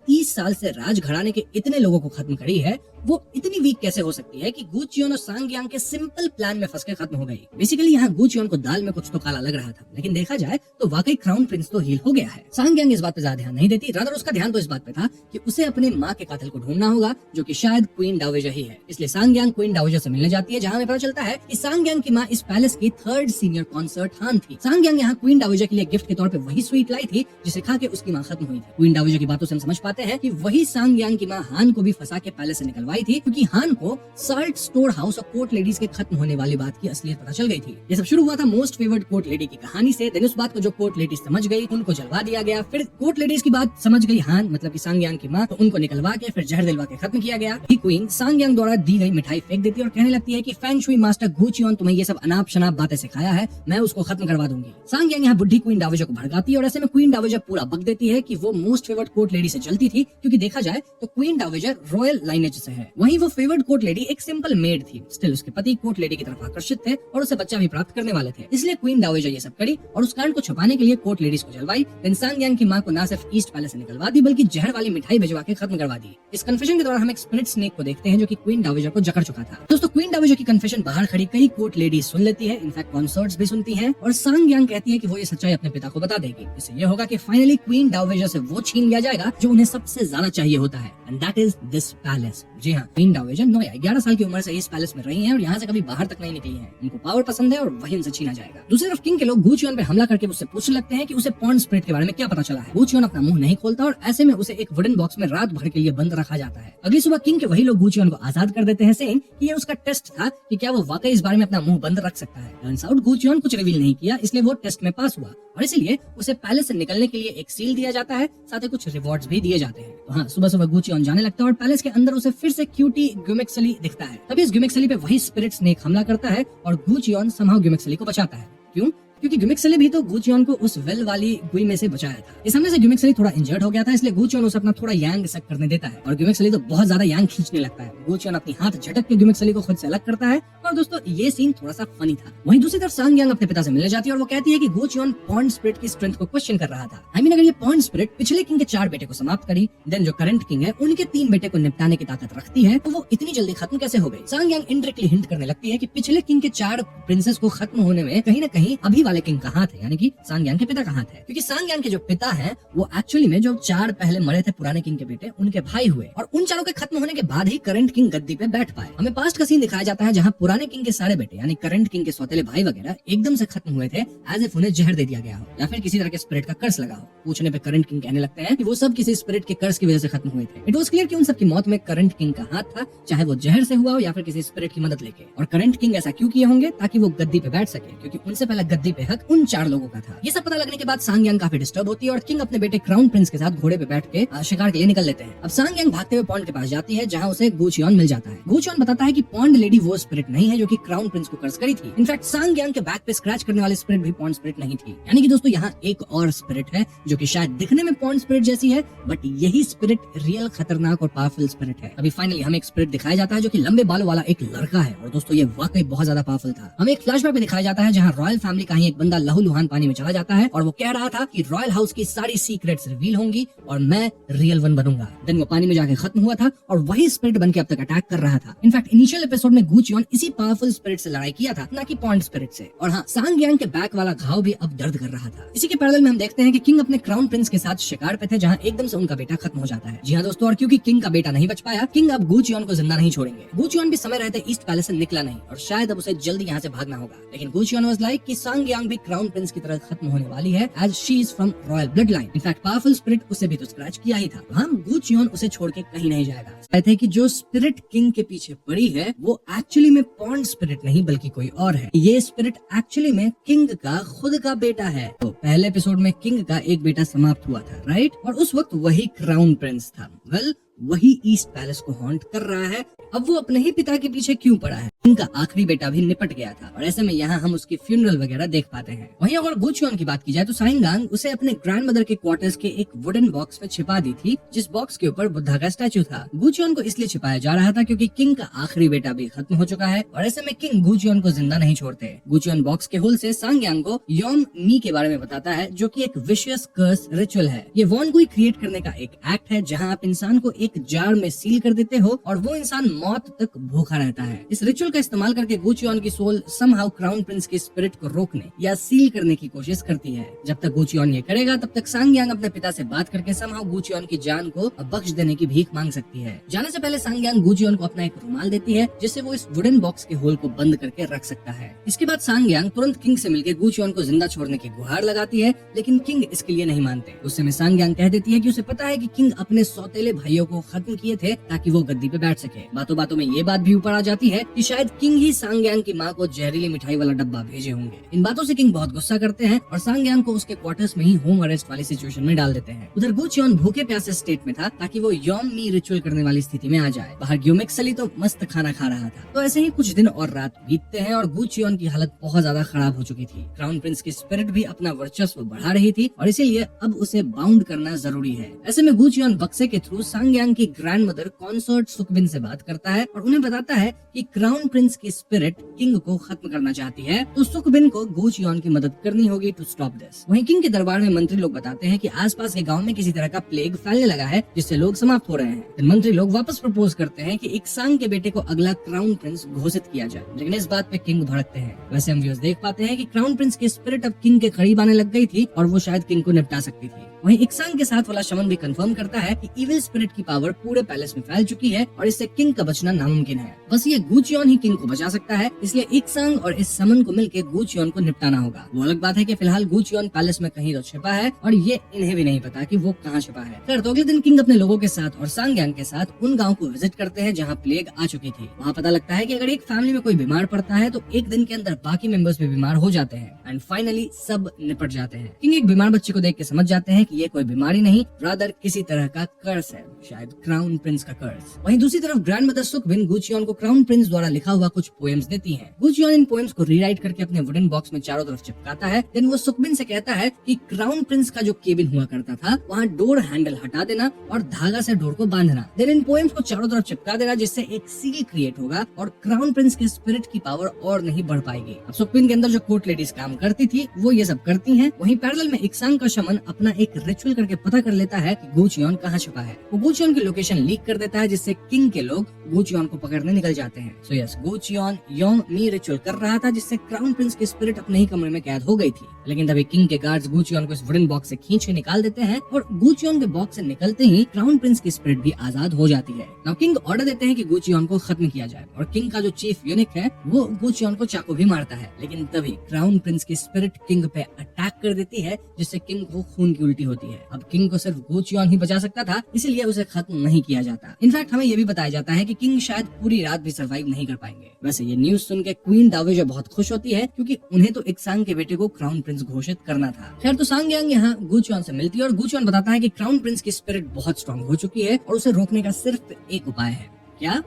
30 साल से राज घराने के इतने लोगों को खत्म करी है, वो इतनी वीक कैसे हो सकती है कि गु चियोन और सांग यांग के सिंपल प्लान में फंस के खत्म हो गई। बेसिकली यहाँ गु चियोन को दाल में कुछ तो काला लग रहा था, लेकिन देखा जाए तो वाकई क्राउन प्रिंस तो हील हो गया है। सांग यांग इस बात पे ज्यादा ध्यान नहीं देती, रादर उसका ध्यान तो इस बात पे था कि उसे अपने माँ के कातिल को ढूंढना होगा, जो कि शायद क्वीन डाओवेजा ही है। इसलिए सांग यांग क्वीन डाओवेजा से मिलने जाती है, जहाँ हमें पता चलता है कि सांग यांग की माँ इस पैलेस की 3rd सीनियर कॉन्सर्ट हान थी। सांग यांग यहाँ क्वीन डाओवेजा के लिए गिफ्ट के तौर पे वही स्वीट लाई थी जिसे खा के उसकी माँ खत्म हुई थी। क्वीन डाओवेजा की बातों से हम समझ पाते हैं कि वही सांग यांग की माँ हान को भी फंसा के पैलेस से निकलवाई थी, क्योंकि हान को साल्ट स्टोर हाउस और कोर्ट लेडीज के खत्म होने वाली बात की असलियत पता चल गई थी। ये सब शुरू हुआ था मोस्ट फेवर्ड कोर्ट लेडी की कहानी से। देन उस बात को जो कोर्ट लेडीज समझ गई, उनको जलवा दिया गया। फिर कोर्ट लेडीज की बात समझ गई हान, मतलब कि सांग यांग की माँ, तो उनको निकलवा के फिर जहर दिलवा के खत्म किया गया। क्वीन सांग यांग द्वारा दी गई मिठाई फेंक देती है और कहने लगती है कि फेंग शुई मास्टर गु चियोन तुम्हें ये सब अनाप शनाप बातें सिखाया है, मैं उसको खत्म करवा दूंगी। सांग यांग यहाँ बुढ़ी क्वीन डाओवेजा को भड़काती है और ऐसे में क्वीन डाओवेजा पूरा बक देती है कि वो मोस्ट फेवर्ड कोर्ट लेडी से जलती थी, क्योंकि देखा जाए तो क्वीन डाओवेजा रॉयल लाइनेज से है, वहीं वो फेवर्ड कोर्ट लेडी एक सिंपल मेड थी। स्टिल उसके पति कोर्ट लेडी की तरफ आकर्षित थे और उसे बच्चा भी प्राप्त करने वाले थे, इसलिए क्वीन डाओवेजा ये सब करी और उस कांड को छुपाने के लिए कोर्ट लेडीज को जलवाई। देन सांग यांग की माँ को ना सिर्फ ईस्ट पैलेस से निकलवा दी, बल्कि जहर वाली मिठाई भिजवा के खत्म करवा दी। इस कन्फेशन के दौरान हम एक स्पिरिट स्नेक को देखते हैं जो कि क्वीन डाओवेजा को जकड़ चुका था। दोस्तों क्वीन डाओवेजा की कन्फेशन बाहर खड़ी कई कोर्ट लेडीज सुन लेती है, इनफैक्ट कॉन्सर्ट्स भी सुनती हैं, और सांग यांग कहती है कि वो ये सच्चाई अपने पिता को बता देगी। इससे ये होगा कि फाइनली क्वीन डाओवेजा से वो छीन लिया जाएगा जो उन्हें सबसे ज्यादा चाहिए होता है, and that is this palace. जी हाँ, क्वीन डाओवेजा 9 या 11 साल की उम्र से इस पैलेस में रही हैं और यहाँ से कभी बाहर तक नहीं निकली हैं। उनको पावर पसंद है और वही उनसे छीना जाएगा। दूसरी तरफ किंग के लोग गु चियोन पे हमला करके उससे पूछने लगते हैं कि उसे पॉन्ड स्पिरिट के बारे में क्या पता चला है। गु चियोन अपना मुंह नहीं खोलता और ऐसे में उसे एक वुडन बॉक्स में रात भर के लिए बंद रखा जाता है। अगली सुबह किंग के वही लोग गु चियोन को आजाद कर देते हैं, सेइंग कि ये उसका टेस्ट था कि क्या वो वाकई इस बारे में अपना मुंह बंद रख सकता है। टर्न्स आउट गु चियोन कुछ रिवील नहीं किया, इसलिए वो टेस्ट में पास हुआ और इसलिए उसे पैलेस से निकलने के लिए एक सील दिया जाता है, साथ ही कुछ रिवॉर्ड्स भी दिए जाते हैं। तो हाँ, सुबह सुबह गु चियोन जाने लगता है और पैलेस के अंदर उसे फिर से क्यूटी ग्युमेक्सली दिखता है। तभी इस ग्युमेक्सली पे वही स्पिरिट स्नेक हमला करता है और गु चियोन समहाउ ग्युमेक्सली को बचाता है। क्यों? क्योंकि ग्युमेक्सली भी तो गु चियोन को उस वेल वाली गुई में से बचाया था। इस हमले से ग्युमेक्सली थोड़ा इंजर्ड हो गया था, इसलिए गु चियोन उसे अपना थोड़ा यांग सक करने देता है और ग्युमेक्सली तो बहुत ज्यादा यांग खींचने लगता है। गु चियोन अपनी हाथ झटक के ग्युमेक्सली को खुद से अलग करता है और दोस्तों ये सीन थोड़ा सा फनी था। वहीं दूसरी तरफ सांग यांग अपने पिता से मिलने जाती है और वो कहती है कि गु चियोन पॉन्ड स्पिरिट की स्ट्रेंथ को क्वेश्चन कर रहा था। अगर ये पॉन्ड स्पिरिट पिछले किंग के 4 बेटे को समाप्त करी, देन जो करंट किंग है उनके 3 बेटे को निपटाने की ताकत रखती है, तो वो इतनी जल्दी खत्म कैसे हो गई। सांग यांग इनडायरेक्टली हिंट करने लगती है कि पिछले किंग के 4 प्रिंसेस को खत्म होने में कहीं ना कहीं अभी वाले किंग का हाथ है, यानी कि सांग यांग के पिता का हाथ है। क्योंकि सांग यांग के जो पिता हैं वो एक्चुअली में जो 4 पहले मरे थे पुराने किंग के बेटे, उनके भाई हुए और उन चारों के खत्म होने के बाद ही करंट किंग गद्दी पे बैठ पाए। हमें पास्ट का सीन दिखाया जाता है जहाँ पुराने किंग के सारे बेटे यानी करंट किंग के सौतेले भाई वगैरह एकदम से खत्म हुए थे, एज इफ उन्हें जहर दे दिया गया हो या फिर किसी तरह के स्पिरिट का कर्स लगा हो। पूछने पे करंट किंग कहने लगते हैं कि वो सब किसी स्पिरिट के कर्स की वजह से खत्म हुए थे। इट वाज क्लियर कि उन सबकी मौत में करंट किंग का हाथ था, चाहे वो जहर से हुआ हो या फिर किसी स्पिरिट की मदद लेके। और करंट किंग ऐसा क्यों किए होंगे? ताकि वो गद्दी पे बैठ सके, क्योंकि उनसे पहले गद्दी पे हक उन 4 लोगों का था। ये सब पता लगने के बाद सांग यांग काफी डिस्टर्ब होती है और किंग अपने बेटे क्राउन प्रिंस के साथ घोड़े पे बैठ के शिकार के लिए निकल लेते हैं। अब सांग यांग भागते हुए पॉन्ड के पास जाती है जहाँ उसे गू चियोन मिल जाता है। गू चियोन बताता है कि पॉन्ड लेडी वो स्पिरिट नहीं है जो कि क्राउन प्रिंस को कर्ज करी थी। इनफैक्ट सांग यांग के बैक पे स्क्रैच करने वाली स्पिरिट भी पॉन्ड स्पिरिट नहीं थी। यानी कि दोस्तों यहाँ एक और स्पिरिट है जो कि शायद दिखने में पॉन्ड स्पिरिट जैसी है, बट यही स्पिरिट रियल खतरनाक और पावरफुल स्पिरिट है। अभी फाइनली हमें एक स्पिरिट दिखाया जाता है जो कि लंबे बालों वाला एक लड़का है और दोस्तों ये वाकई बहुत ज्यादा पावरफुल था। हमें एक फ्लैशबैक में दिखाया जाता है जहाँ रॉयल फैमिली का ही एक बंदा लहूलुहान पानी में चला जाता है और वो कह रहा था कि रॉयल हाउस की सारी सीक्रेट्स रिवील होंगी और मैं रियल वन बनूंगा। देन वो पानी में जाके खत्म हुआ था और वही स्पिरिट बन के अब तक अटैक कर रहा था। इनफैक्ट इनिशियल एपिसोड में गू चियोन इसी पावरफुल स्पिरिट से लड़ाई किया था, ना कि पॉन्ड स्पिरिट से। और हाँ, सांग यांग के बैक वाला घाव भी अब दर्द कर रहा था। इसी के पैरेलल में हम देखते हैं कि किंग अपने क्राउन प्रिंस के साथ शिकार पे थे जहाँ एकदम से उनका बेटा खत्म हो जाता है। जी हाँ दोस्तों, और क्योंकि किंग का बेटा नहीं बच पाया, किंग अब गू चियोन को जिंदा नहीं छोड़ेंगे। गू चियोन भी समय रहते ईस्ट पैलेस से निकला नहीं और शायद अब उसे जल्दी यहाँ से भागना होगा। लेकिन गू चियोन वाज लाइक कि सांग यांग भी क्राउन प्रिंस की तरह खत्म होने वाली है as she is from royal blood line. In fact powerful spirit उसे भी तो स्क्रैच किया ही था। हम गू चियोन उसे छोड़ के कहीं नहीं जाएगा। कहते हैं कि जो स्पिरिट किंग के पीछे पड़ी है वो एक्चुअली में पॉन्ड स्पिरिट नहीं बल्कि कोई और है। ये स्पिरिट एक्चुअली में किंग का खुद का बेटा है। तो पहले एपिसोड में किंग का एक बेटा समाप्त हुआ था, राइट? और उस वक्त वही क्राउन प्रिंस था। वेल, वही ईस्ट पैलेस को हॉन्ट कर रहा है। अब वो अपने ही पिता के पीछे क्यों पड़ा है? इनका आखिरी बेटा भी निपट गया था और ऐसे में यहाँ हम उसकी फ्यूनरल वगैरह देख पाते हैं। वहीं अगर गू चियोन की बात की जाए तो सांग यांग उसे अपने ग्रैंडमदर के क्वार्टर्स के एक वुडन बॉक्स में छिपा दी थी, जिस बॉक्स के ऊपर बुद्धा का स्टैचू था। गू चियोन को इसलिए छिपाया जा रहा था क्योंकि किंग का आखिरी बेटा भी खत्म हो चुका है और ऐसे में किंग गू चियोन को जिंदा नहीं छोड़ते। गू चियोन बॉक्स के होल से सांग यांग को योम मी के बारे में बताता है जो कि एक विशियस कर्स रिचुअल है। ये वॉन गुई क्रिएट करने का एक एक्ट है जहाँ आप इंसान को एक जार में सील कर देते हो और वो इंसान मौत तक भूखा रहता है। इस रिचुअल का इस्तेमाल करके गू चियोन की सोल समहाउ क्राउन प्रिंस के स्पिरिट को रोकने या सील करने की कोशिश करती है। जब तक गू चियोन ये करेगा तब तक सांग यांग अपने पिता से बात करके समहाउ गू चियोन की जान को बख्श देने की भीख मांग सकती है। जाने से पहले सांग यांग गू चियोन को अपना एक रुमाल देती है जिससे वो इस वुडन बॉक्स के होल को बंद करके रख सकता है। इसके बाद सांग यांग तुरंत किंग से मिलकर गू चियोन को जिंदा छोड़ने की गुहार लगाती है, लेकिन किंग इसके लिए नहीं मानते। उससे में सांग यांग कह देती है कि उसे पता है कि किंग अपने सौतेले भाइयों को खत्म किए थे ताकि वो गद्दी पे बैठ सके। बातों बातों में ये बात भी ऊपर आ जाती है कि शायद किंग ही सांग यांग की माँ को जहरीली मिठाई वाला डब्बा भेजे होंगे। इन बातों से किंग बहुत गुस्सा करते हैं और सांग यांग को उसके क्वार्टर्स में ही होम अरेस्ट वाली सिचुएशन में डाल देते हैं। उधर गू चियोन भूखे प्यासे स्टेट में था ताकि वो योम मी रिचुअल करने वाली स्थिति में आ जाए। बाहर ग्यूमेक सली तो मस्त खाना खा रहा था। तो ऐसे ही कुछ दिन और रात बीतते हैं और गू चियोन की हालत बहुत ज्यादा खराब हो चुकी थी। क्राउन प्रिंस की स्पिरिट भी अपना वर्चस्व बढ़ा रही थी और इसीलिए अब उसे बाउंड करना जरूरी है। ऐसे में गू चियोन बक्से के थ्रू सांग यांग की ग्रैंड मदर कॉन्सर्ट सुकबिन से बात करता है और उन्हें बताता है कि क्राउन प्रिंस की स्पिरिट किंग को खत्म करना चाहती है, तो सुकबिन को गू चियोन की मदद करनी होगी टू स्टॉप दिस। वहीं किंग के दरबार में मंत्री लोग बताते हैं कि आसपास के गांव में किसी तरह का प्लेग फैलने लगा है जिससे लोग समाप्त हो रहे हैं। फिर मंत्री लोग वापस प्रपोज करते हैं कि एक सांग के बेटे को अगला क्राउन प्रिंस घोषित किया जाए, लेकिन इस बात पे किंग भड़कते हैं। वैसे हम व्यूअर्स देख पाते हैं कि क्राउन प्रिंस की स्पिरिट अब किंग के करीब आने लग गई थी और वो शायद किंग को निपटा सकती थी। वहीं इक्सांग के साथ वाला शमन भी कंफर्म करता है कि इविल स्पिरिट की पावर पूरे पैलेस में फैल चुकी है और इससे किंग का बचना नामुमकिन है। बस ये गू चियोन ही किंग को बचा सकता है, इसलिए इक्सांग और इस समन को मिलकर गू चियोन को निपटाना होगा। वो अलग बात है कि फिलहाल गू चियोन पैलेस में कहीं तो छिपा है और ये इन्हें भी नहीं पता कि वो कहाँ छिपा है। खैर, तो अगले दिन किंग अपने लोगों के साथ और सांग यांग के साथ उन गाँव को विजिट करते हैं जहाँ प्लेग आ चुकी थी। वहाँ पता लगता है कि अगर एक फैमिली में कोई बीमार पड़ता है तो एक दिन के अंदर बाकी मेंबर्स भी बीमार हो जाते हैं एंड फाइनली सब निपट जाते हैं। किंग एक बीमार बच्चे को देख के समझ जाते हैं कि ये कोई बीमारी नहीं, रादर किसी तरह का कर्स है, शायद क्राउन प्रिंस का कर्स। वहीं दूसरी तरफ ग्रैंड मदर सुकबिन गू चियोन को क्राउन प्रिंस द्वारा लिखा हुआ कुछ पोएम्स देती हैं। गू चियोन इन पोएम्स को रीराइट करके अपने वुडन बॉक्स में चारों तरफ चिपकाता है। देन वो सुकबिन से कहता है कि क्राउन प्रिंस का जो केबिन हुआ करता था वहाँ डोर हैंडल हटा देना और धागा से डोर को बांधना। देन इन पोएम्स को चारों तरफ चिपका देना जिससे एक सील क्रिएट होगा और क्राउन प्रिंस के स्पिरिट की पावर और नहीं बढ़ पाएगी। अब सुकबिन के अंदर जो कोर्ट लेडीज काम करती थी वो ये सब करती हैं। वहीं पैरेलल में इक्सांग का शमन अपना एक रिचुअल करके पता कर लेता है कि गू चियोन कहाँ छुपा है। वो गू चियोन की लोकेशन लीक कर देता है जिससे किंग के लोग गू चियोन को पकड़ने निकल जाते हैं। सो यस, गू चियोन योंग मी रिचुअल कर रहा था जिससे क्राउन प्रिंस की स्पिरिट अपने ही कमरे में कैद हो गई थी। लेकिन तभी किंग के गार्ड्स गू चियोन को इस वुडन बॉक्स से खींच के निकाल देते हैं और गू चियोन के बॉक्स से निकलते ही क्राउन प्रिंस की स्पिरिट भी आजाद हो जाती है। नाउ किंग ऑर्डर देते हैं कि गू चियोन को खत्म किया जाए और किंग का जो चीफ यूनिक है वो गू चियोन को चाकू भी मारता है। लेकिन तभी क्राउन प्रिंस की स्पिरिट किंग पे अटैक कर देती है जिससे किंग को खून की उल्टी होती है। अब किंग को सिर्फ गुचियॉन ही बचा सकता था, इसलिए उसे खत्म नहीं किया जाता। इनफैक्ट हमें ये भी बताया जाता है कि किंग शायद पूरी रात भी सर्वाइव नहीं कर पाएंगे। वैसे ये न्यूज सुन के क्वीन डावेजर बहुत खुश होती है, क्योंकि उन्हें तो इक्सांग के बेटे को क्राउन प्रिंस घोषित करना था। खैर तो सांग यांग यहाँ गुचियॉन से मिलती है और गुचियॉन बताता है कि क्राउन प्रिंस की स्पिरिट बहुत स्ट्रांग हो चुकी है और उसे रोकने का सिर्फ एक उपाय है। क्या?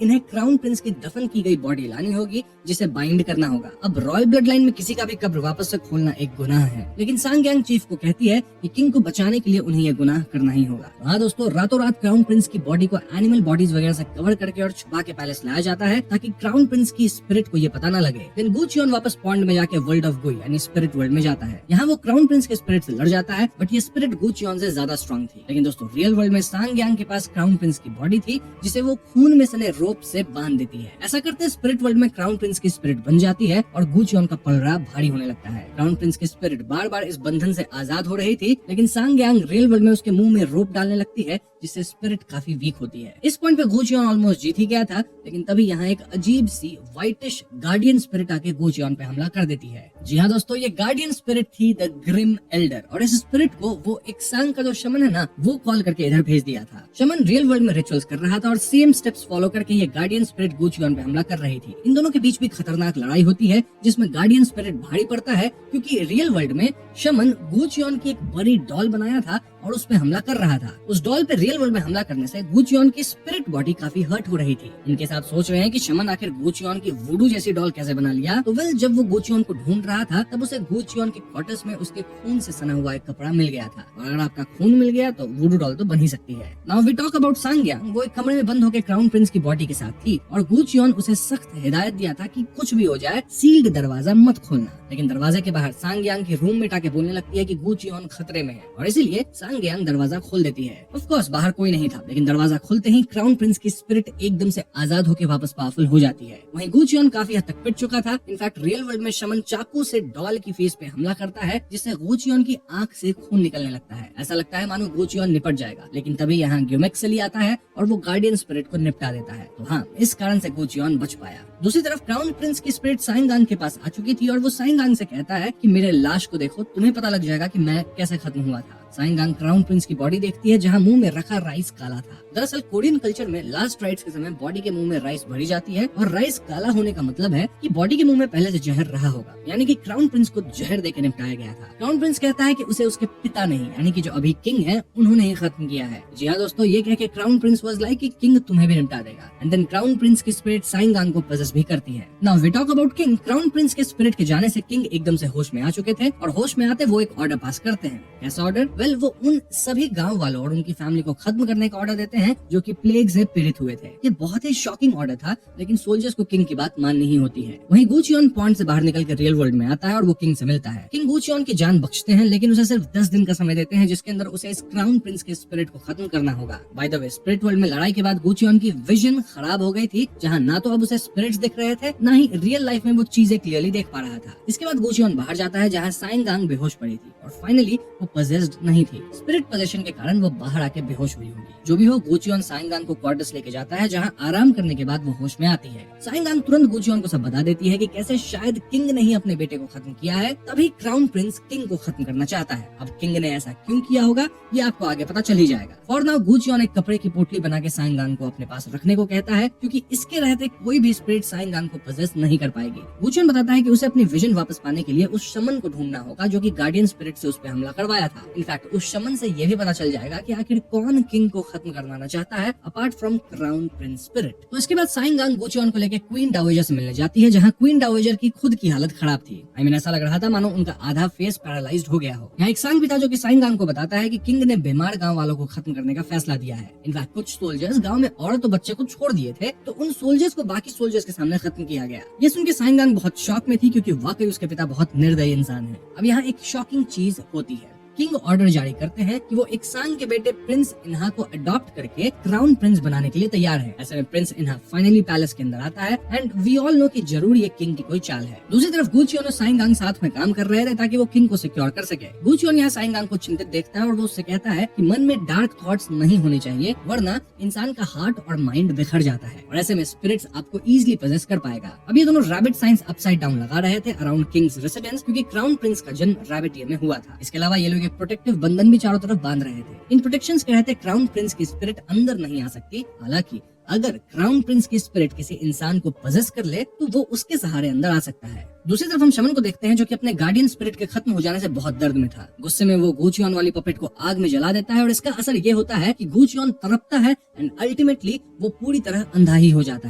इन्हें क्राउन प्रिंस की दफन की गई बॉडी लानी होगी, जिसे बाइंड करना होगा। अब रॉयल ब्लड लाइन में किसी का भी कब्र वापस से खोलना एक गुनाह है, लेकिन सांग यांग चीफ को कहती है कि किंग को बचाने के लिए उन्हें यह गुनाह करना ही होगा। हाँ दोस्तों, रातों रात क्राउन प्रिंस की बॉडी को एनिमल बॉडीज वगैरह से कवर करके और छुपा के पैलेस लाया जाता है, ताकि क्राउन प्रिंस की स्पिरिट को ये पता न लगे। देन गुचियॉन वापस पॉन्ड में जाके वर्ल्ड ऑफ गुई यानी स्पिरिट वर्ल्ड में जाता है। यहाँ वो क्राउन प्रिंस के स्पिरिट से लड़ जाता है, बट ये स्पिरिट गुचियॉन से ज्यादा स्ट्रॉन्ग थी। लेकिन दोस्तों, रियल वर्ल्ड में सांग यांग के पास क्राउन प्रिंस की बॉडी थी, जिसे वो खून में सने रोप से बांध देती है। ऐसा करते स्पिरिट वर्ल्ड में क्राउन प्रिंस की स्पिरिट बन जाती है और गुचियॉन का पलड़ा भारी होने लगता है। क्राउन प्रिंस की स्पिरिट बार बार इस बंधन से आजाद हो रही थी, लेकिन सांग यांग रियल वर्ल्ड में उसके मुंह में रोप डालने लगती है, जिससे स्पिरिट काफी वीक होती है। इस पॉइंट पे गुचियॉन ऑलमोस्ट जीत ही गया था, लेकिन तभी यहाँ एक अजीब सी व्हाइटिश गार्डियन स्पिरिट आके गुचियॉन पे हमला कर देती है। जी हाँ दोस्तों, ये गार्डियन स्पिरिट थी द ग्रिम एल्डर, और इस स्पिरिट को वो इक्सांग का जो शमन है ना, वो कॉल करके इधर भेज दिया था। शमन रियल वर्ल्ड में रिचुअल्स कर रहा था और सेम स्टेप्स फॉलो करके ये गार्डियन स्पिरिट गुचियॉन पे हमला कर रही थी। इन दोनों के बीच भी खतरनाक लड़ाई होती है, जिसमें गार्डियन स्पिरिट भारी पड़ता है, क्योंकि रियल वर्ल्ड में शमन गुचियॉन की एक बड़ी डॉल बनाया था और उस पे हमला कर रहा था। उस डॉल पे रियल वर्ल्ड में हमला करने से गुचियॉन की स्पिरिट बॉडी काफी हर्ट हो रही थी। इनके साथ सोच रहे हैं कि शमन आखिर गुचियॉन की वुडू जैसी डॉल कैसे बना लिया। तो जब वो गुचियॉन को ढूंढ रहा था, तब उसे गुचियॉन के क्वार्टर्स में उसके खून से सना हुआ एक कपड़ा मिल गया था, और अगर आपका खून मिल गया तो वुडू डॉल तो बन ही सकती है। नाउ वी टॉक अबाउट सांग यांग। वो एक कमरे में बंद होकर क्राउन प्रिंस की बॉडी के साथ थी, और गुचियॉन उसे सख्त हिदायत दिया था कि कुछ भी हो जाए सील्ड दरवाजा मत खोलना। लेकिन दरवाजे के बाहर सांग यांग की रूममेट आके बोलने लगती है कि गुचियॉन खतरे में है, और इसीलिए सांग यांग दरवाजा खोल देती है। ऑफ कोर्स बाहर कोई नहीं था, लेकिन दरवाजा खुलते ही क्राउन प्रिंस की स्पिरिट एकदम से आजाद होकर वापस पावरफुल हो जाती है। वहीं गुचियॉन काफी हद तक पिट चुका था। इनफैक्ट रियल वर्ल्ड में शमन चाकू से डॉल की फेस पे हमला करता है, जिससे गुचियॉन की आंख से खून निकलने लगता है। ऐसा लगता है मानो गुचियॉन निपट जाएगा, लेकिन तभी यहाँ ग्यूमेक्सेली आता है और वो गार्डियन स्पिरिट को निपटा देता है। तो हाँ, इस कारण से गुचियॉन बच पाया। दूसरी तरफ क्राउन प्रिंस की स्पिरिट सांग यांग के पास आ चुकी थी, और वो सांग यांग से कहता है कि मेरे लाश को देखो, तुम्हें पता लग जाएगा कि मैं कैसे खत्म हुआ था। सांग यांग क्राउन प्रिंस की बॉडी देखती है, जहाँ मुंह में रखा राइस काला था। दरअसल कोरियन कल्चर में लास्ट राइट्स के समय बॉडी के मुंह में राइस भरी जाती है, और राइस काला होने का मतलब है कि बॉडी के मुंह में पहले से जहर रहा होगा, यानी कि क्राउन प्रिंस को जहर देकर निपटाया गया था। क्राउन प्रिंस कहता है कि उसे उसके पिता नहीं, यानी कि जो अभी किंग है, उन्होंने ही खत्म किया है। जी हाँ दोस्तों, ये कह के क्राउन प्रिंस वाज लाइक कि किंग तुम्हें भी निपटा देगा। एंड देन क्राउन प्रिंस की स्पिरिट सांग यांग को पजेस भी करती है। Now we talk about king. Crown prince के स्पिरिट के जाने से किंग एकदम से होश में आ चुके थे, और होश में आते वो एक ऑर्डर पास करते हैं। कैसा ऑर्डर? वो उन सभी गांव वालों और उनकी फैमिली को खत्म करने का ऑर्डर देते हैं जो कि प्लेग से पीड़ित हुए थे। ये बहुत ही शॉकिंग ऑर्डर था, लेकिन सोल्जर्स को किंग की बात माननी ही होती है। वहीं गुचियॉन पॉन्ड से बाहर निकल कर रियल वर्ल्ड में आता है और वो किंग से मिलता है। किंग गुचियॉन की जान बख्शते हैं, लेकिन उसे सिर्फ 10 दिन का समय देते हैं, जिसके अंदर उसे इस क्राउन प्रिंस के स्पिरिट को खत्म करना होगा। By the way, spirit world में लड़ाई के बाद गुचियॉन की विजन खराब हो गई थी, जहाँ ना तो अब उसे स्पिरिट्स दिख रहे थे, ना ही रियल लाइफ में वो चीजें क्लियरली देख पा रहा था। इसके बाद गुचियॉन बाहर जाता है, जहाँ सांग यांग बेहोश पड़ी थी, और फाइनली वो पजेस्ड नहीं थी। स्पिरिट पोजेशन के कारण वो बाहर आके बेहोश हुई होगी। जो भी हो, गुचियॉन सांग यांग को क्वार्टर्स लेके जाता है, जहाँ आराम करने के बाद वो होश में आती है। सांग यांग तुरंत गुचियॉन को सब बता देती है कि कैसे शायद किंग ने ही अपने बेटे को खत्म किया है, तभी क्राउन प्रिंस किंग को खत्म करना चाहता है। अब किंग ने ऐसा क्यों किया होगा, ये आपको आगे पता चल ही जाएगा। फॉर नाउ गुचियॉन एक कपड़े की पोटली बना के सांग यांग को अपने पास रखने को कहता है, क्योंकि इसके रहते कोई भी स्पिरिट सांग यांग को पजेस नहीं कर पाएगी। गुचियॉन बताता है कि उसे अपनी विजन वापस पाने के लिए उस शमन को ढूंढना होगा, जो कि गार्डियन स्पिरिट से उस पर हमला करवाया था। इनफैक्ट उस शमन से ये भी पता चल जाएगा कि आखिर कौन किंग को खत्म करवाना चाहता है apart from crown Prince spirit. तो इसके बाद सांग यांग गुचियॉन को लेकर क्वीन डावेजर से मिलने जाती है, जहाँ क्वीन डावेजर की खुद की हालत खराब थी। ऐसा लग रहा था मानो उनका आधा फेस पैरालाइज्ड हो गया हो। यहाँ एक सांग भी था, जो कि सांग यांग को बताता है कि किंग ने बीमार गांव वालों को खत्म करने का फैसला दिया है। इनफैक्ट कुछ सोल्जर्स गांव में औरत और बच्चे को छोड़ दिए थे, तो उन सोल्जर्स को बाकी सोल्जर्स के सामने खत्म किया गया। ये सुन के सांग यांग बहुत शॉक में थी, क्योंकि वाकई उसके पिता बहुत निर्दयी इंसान है। अब यहाँ एक शॉकिंग चीज होती है। किंग ऑर्डर जारी करते हैं कि वो इक्सांग के बेटे प्रिंस इन्हा को अडॉप्ट करके क्राउन प्रिंस बनाने के लिए तैयार है। ऐसे में प्रिंस इन्हा फाइनली पैलेस के अंदर आता है, एंड वी ऑल नो कि जरूर ये किंग की कोई चाल है। दूसरी तरफ गुचियॉन और सांग यांग साथ में काम कर रहे थे ताकि वो किंग को सिक्योर कर सके। गुचियॉन यहाँ सांग यांग को चिंतित देखता है, और वो उससे कहता है कि मन में डार्क थॉट्स नहीं होने चाहिए, वरना इंसान का हार्ट और माइंड बिखर जाता है, और ऐसे में स्पिरिट्स आपको इजिली पजेस कर पाएगा। अब ये दोनों रैबिट साइंस अपसाइड डाउन लगा रहे थे अराउंड किंग्स रेसिडेंस, क्योंकि क्राउन प्रिंस का जन्म रैबिट ईयर में हुआ था। इसके अलावा ये लोग प्रोटेक्टिव बंधन भी चारों तरफ बांध रहे थे। इन प्रोटेक्शंस के रहते क्राउन प्रिंस की स्पिरिट अंदर नहीं आ सकती। हालांकि अगर क्राउन प्रिंस की स्पिरिट किसी इंसान को पजेस कर ले तो वो उसके सहारे अंदर आ सकता है। दूसरी तरफ हम शमन को देखते हैं जो कि अपने गार्डियन स्पिरिट के खत्म हो जाने से बहुत दर्द में था। गुस्से में वो गूचियन वाली पपेट को आग में जला देता है और इसका असर ये होता है कि गूचियन तड़पता है एंड अल्टीमेटली वो पूरी तरह अंधा ही हो जाता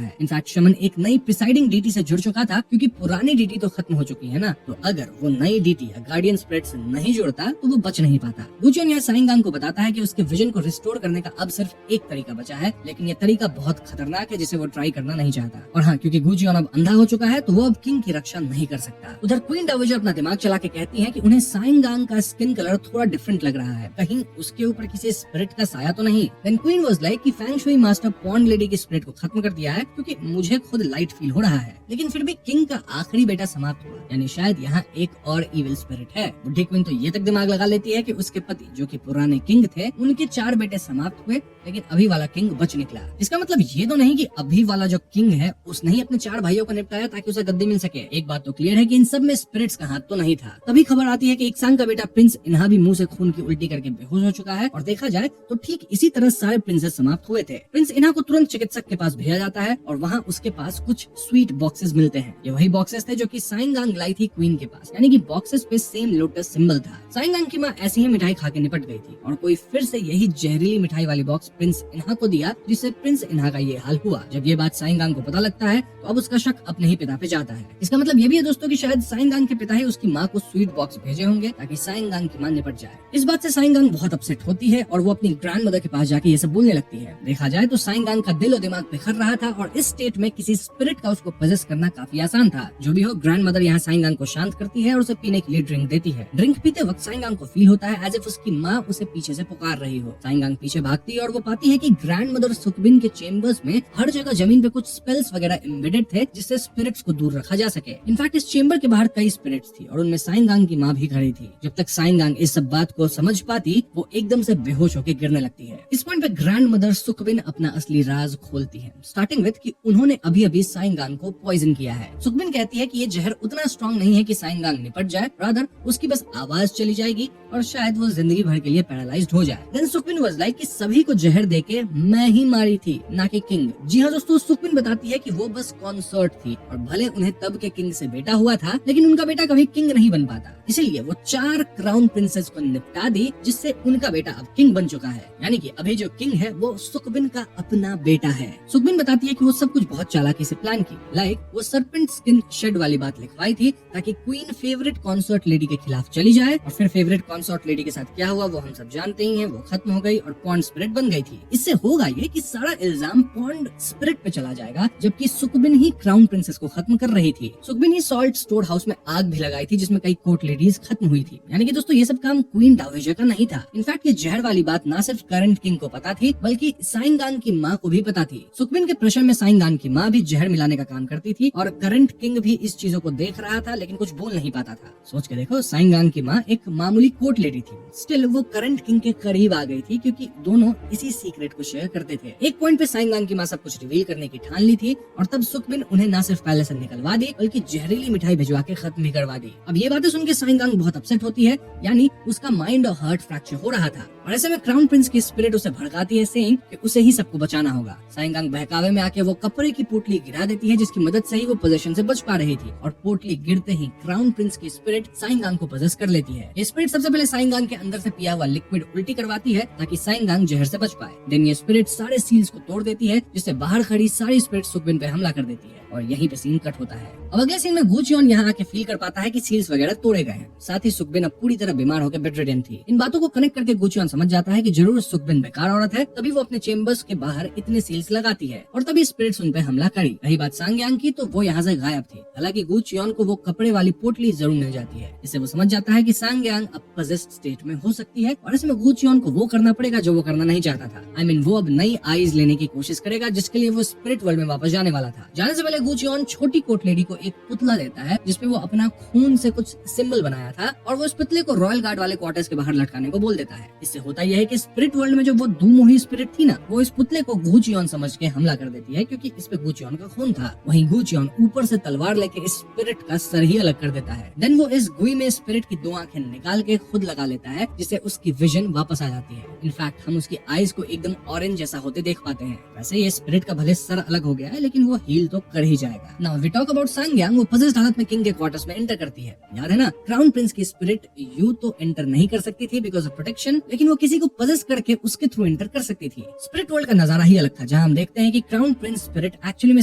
है। इनफैक्ट शमन एक नई प्रिसाइडिंग डीटी से जुड़ चुका था क्योंकि पुरानी डीटी तो खत्म हो चुकी है ना, तो अगर वो नई डीटी या गार्डियन स्पिरिट से नहीं जुड़ता तो वो बच नहीं पाता। गूचियन यहाँ साइंगांग को बताता है कि उसके विजन को रिस्टोर करने का अब सिर्फ एक तरीका बचा है, लेकिन ये तरीका बहुत खतरनाक है जिसे वो ट्राई करना नहीं चाहता। और हाँ, क्योंकि गूचियन अब अंधा हो चुका है तो वो अब किंग की रक्षा नहीं कर सकता। उधर क्वीन डावेजर अपना दिमाग चला के कहती है कि उन्हें साइंगांग का स्किन कलर थोड़ा डिफरेंट लग रहा है, कहीं उसके ऊपर किसी स्पिरिट का साया तो नहीं। देन क्वीन वाज लाइक कि feng shui master pond lady की स्पिरिट को खत्म कर दिया है क्योंकि मुझे खुद लाइट फील हो रहा है, लेकिन फिर भी किंग का आखिरी बेटा समाप्त हुआ, यानी शायद यहाँ एक और इविल स्पिरिट है। बुढ़ी क्वीन तो ये तक दिमाग लगा लेती है कि उसके पति जो कि पुराने किंग थे उनके 4 बेटे समाप्त हुए, लेकिन अभी वाला किंग बच निकला। इसका मतलब ये तो नहीं कि अभी वाला जो किंग है उसने ही अपने 4 भाइयों को निपटाया ताकि उसे गद्दी मिल सके। एक बात तो क्लियर है कि इन सब में स्पिरिट्स का हाथ तो नहीं था। तभी खबर आती है कि इक्सांग का बेटा प्रिंस इन्हा भी मुंह से खून की उल्टी करके बेहोश हो चुका है, और देखा जाए तो ठीक इसी तरह सारे प्रिंसेस समाप्त हुए थे। प्रिंस इन्हा को तुरंत चिकित्सक के पास भेजा जाता है और वहाँ उसके पास कुछ स्वीट बॉक्सेस मिलते हैं। ये वही बॉक्सेस थे जो कि साइंगांग लाई थी क्वीन के पास, यानी कि बॉक्सेस पे सेम लोटस सिंबल था। साइंगांग की माँ ऐसी ही मिठाई खा के निपट गई थी और कोई फिर से यही जहरीली मिठाई वाली बॉक्स प्रिंस इन्हा को दिया, जिससे प्रिंस इन्हा का ये हाल हुआ। जब ये बात साइंगांग को पता लगता है तो अब उसका शक अपने ही पिता पे जाता है। इसका मतलब ये भी है दोस्तों कि शायद साइंगांग के पिता ही उसकी माँ को स्वीट बॉक्स भेजे होंगे ताकि साइंगांग की माँ निपट जाए। इस बात से साइंगांग बहुत अपसेट होती है और वो अपनी ग्रैंड मदर के पास जाके ये सब बोलने लगती है। देखा जाए तो साइंगांग का दिल और दिमाग बिखर रहा था और इस स्टेट में किसी स्पिरिट का उसको पजेस करना काफी आसान था। जो भी हो, ग्रैंड मदर यहाँ साइंगांग को शांत करती है और उसे पीने के लिए ड्रिंक देती है। ड्रिंक पीते वक्त साइंगांग को फील होता है एज इफ उसकी माँ उसे पीछे से पुकार रही हो। साइंगांग पीछे भागती है और वो पाती है कि ग्रैंड मदर सुकबिन के चेम्बर्स में हर जगह जमीन पे कुछ स्पेल्स वगैरह एम्बेडेड थे जिससे स्पिरिट्स को दूर रखा जा सके। इनफैक्ट इस चेम्बर के बाहर कई स्पिरिट्स थी और उनमें साइंगांग की माँ भी खड़ी थी। जब तक साइंगांग इस सब बात को समझ पाती वो एकदम से बेहोश होकर गिरने लगती है। इस पॉइंट पे ग्रैंड मदर सुकबिन अपना असली राज खोलती है, स्टार्टिंग विद कि उन्होंने अभी अभी साइंगांग को पॉइजन किया है। सुकबिन कहती है कि ये जहर उतना स्ट्रॉन्ग नहीं है कि साइंगांग निपट जाए, रादर उसकी बस आवाज चली जाएगी और शायद वो जिंदगी भर के लिए पैरालाइज्ड हो जाए। देन सुकबिन वाज लाइक कि सभी को जहर देके मैं ही मारी थी, ना कि किंग। जी हाँ दोस्तों, सुकबिन बताती है कि वो बस कॉन्सर्ट थी और भले उन्हें तब के किंग से बेटा हुआ था, लेकिन उनका बेटा कभी किंग नहीं बन पाता, इसीलिए वो 4 क्राउन प्रिंसेस को निपटा दी, जिससे उनका बेटा अब किंग बन चुका है। यानी कि अभी जो किंग है वो सुकबिन का अपना बेटा है। सुकबिन बताती है कि वो सब कुछ बहुत चालाकी से प्लान की, लाइक वो सर्पेंट स्किन शेड वाली बात लिखवाई थी ताकि क्वीन फेवरेट कॉन्सर्ट लेडी के खिलाफ चली जाए, और फिर फेवरेट कॉन्सर्ट लेडी के साथ क्या हुआ वो हम सब जानते ही हैं, वो खत्म हो गई और पॉन्ड स्पिरिट बन गई थी। इससे होगा ये कि सारा इल्जाम पॉन्ड स्पिरिट पे चला जाएगा, जबकि सुकबिन ही क्राउन प्रिंसेस को खत्म कर रही थी। सुकबिन ही सॉल्ट स्टोर हाउस में आग भी लगाई थी जिसमें कई कोर्ट लेडीज खत्म हुई थी। यानी कि दोस्तों ये सब काम क्वीन डावेजर का नहीं था। इनफैक्ट ये जहर वाली बात ना सिर्फ करंट किंग को पता थी बल्कि साइंगांग की माँ को भी पता थी। सुकबिन के प्रेशर में साइंगांग की माँ भी जहर मिलाने का काम करती थी और करंट किंग भी इस चीजों को देख रहा था लेकिन कुछ बोल नहीं पाता था। सोच के देखो, साइंगांग की माँ एक मामूली कोर्ट लेडी थी, स्टिल वो करंट किंग के करीब आ गई थी क्योंकि दोनों इसी सीक्रेट को शेयर करते थे। एक पॉइंट पे साइंगांग की माँ सब कुछ रिवील करने की ठान ली थी और तब सुकबिन उन्हें न सिर्फ पैलेस से निकलवा दी बल्कि जहरीली मिठाई भिजवा के खत्म भी करवा दी। अब ये बातें सुन के साइंगांग बहुत अपसेट होती है, यानी उसका माइंड और हार्ट फ्रैक्चर हो रहा था और ऐसे में क्राउन प्रिंस की स्पिरिट उसे भड़काती है, सेइंग कि उसे ही सबको बचाना होगा। साइंगांग बहकावे में आके वो कपड़े की पोटली गिरा देती है जिसकी मदद से ही वो पोजेशन से बच पा रही थी, और पोटली गिरते ही क्राउन प्रिंस की स्पिरिट साइंगांग को पोजेस कर लेती है। ये स्पिरिट सबसे पहले साइंगांग के अंदर से पिया हुआ लिक्विड उल्टी करवाती है ताकि साइंगांग जहर से बच पाए। देन ये स्पिरिट सारे सील्स को तोड़ देती है जिससे बाहर खड़ी सारी स्पिरिट सुकबिन पे हमला कर देती है और यहीं पे सीन कट होता है। अब अगले सीन में गूचियन यहाँ आके फील कर पाता है कि सील्स वगैरह तोड़े गए हैं, साथ ही सुकबिन अब पूरी तरह बीमार होकर बेडरिडन थी। इन बातों को कनेक्ट करके गूचियन समझ जाता है कि जरूर सुकबिन बेकार औरत है, तभी वो अपने चेम्बर्स के बाहर इतने सील्स लगाती है और तभी स्पिरिट्स उन पे हमला करी। रही बात सांग्यांग की तो वो यहाँ से गायब थी। हालांकि गूचियन को वो कपड़े वाली पोटली जरूर मिल जाती है, इससे वो समझ जाता है कि सांग्यांग अब पजेस्ड स्टेट में हो सकती है और इसमें गूचियन को वो करना पड़ेगा जो वो करना नहीं चाहता था। I mean, वो अब नई आईज लेने की कोशिश करेगा जिसके लिए वो स्पिरिट वर्ल्ड में वापस जाने वाला था। जाने से पहले गूचियन छोटी कोट लेडी को एक पुतला देता है जिसपे वो अपना खून से कुछ सिंबल बनाया था और वो इस पुतले को रॉयल गार्ड वाले क्वार्टर्स के बाहर लटकाने को बोल देता है। इससे इससे होता यह है कि स्पिरिट वर्ल्ड में जो वो दुमोही स्पिरिट थी ना, वो इस पुतले को गुचियोन समझ के हमला कर देती है, क्योंकि इस पे गुचियोन का खून था। वहीं गुचियोन ऊपर से तलवार लेके इस स्पिरिट का सर ही अलग कर देता है। देन वो इस गुई में स्पिरिट की 2 आंखें निकाल के खुद लगा लेता है, जिससे उसकी विजन वापस आ जाती है। इनफैक्ट हम उसकी आईज को एकदम ऑरेंज जैसा होते देख पाते हैं। वैसे ये स्पिरिट का भले सर अलग हो गया है, लेकिन वो हील तो कर ही जाएगा। नाउ वी टॉक अबाउट सांग्यांग। वो पजेस्ड हालत में किंग के क्वार्टर्स में एंटर करती है। याद है ना, क्राउन प्रिंस की स्पिरिट यू तो एंटर नहीं कर सकती थी बिकॉज ऑफ प्रोटेक्शन, लेकिन वो किसी को पजेस करके उसके थ्रू एंटर कर सकती थी। स्पिरिट वर्ल्ड का नजारा ही अलग था, जहाँ हम देखते हैं कि क्राउन प्रिंस स्पिरिट एक्चुअली में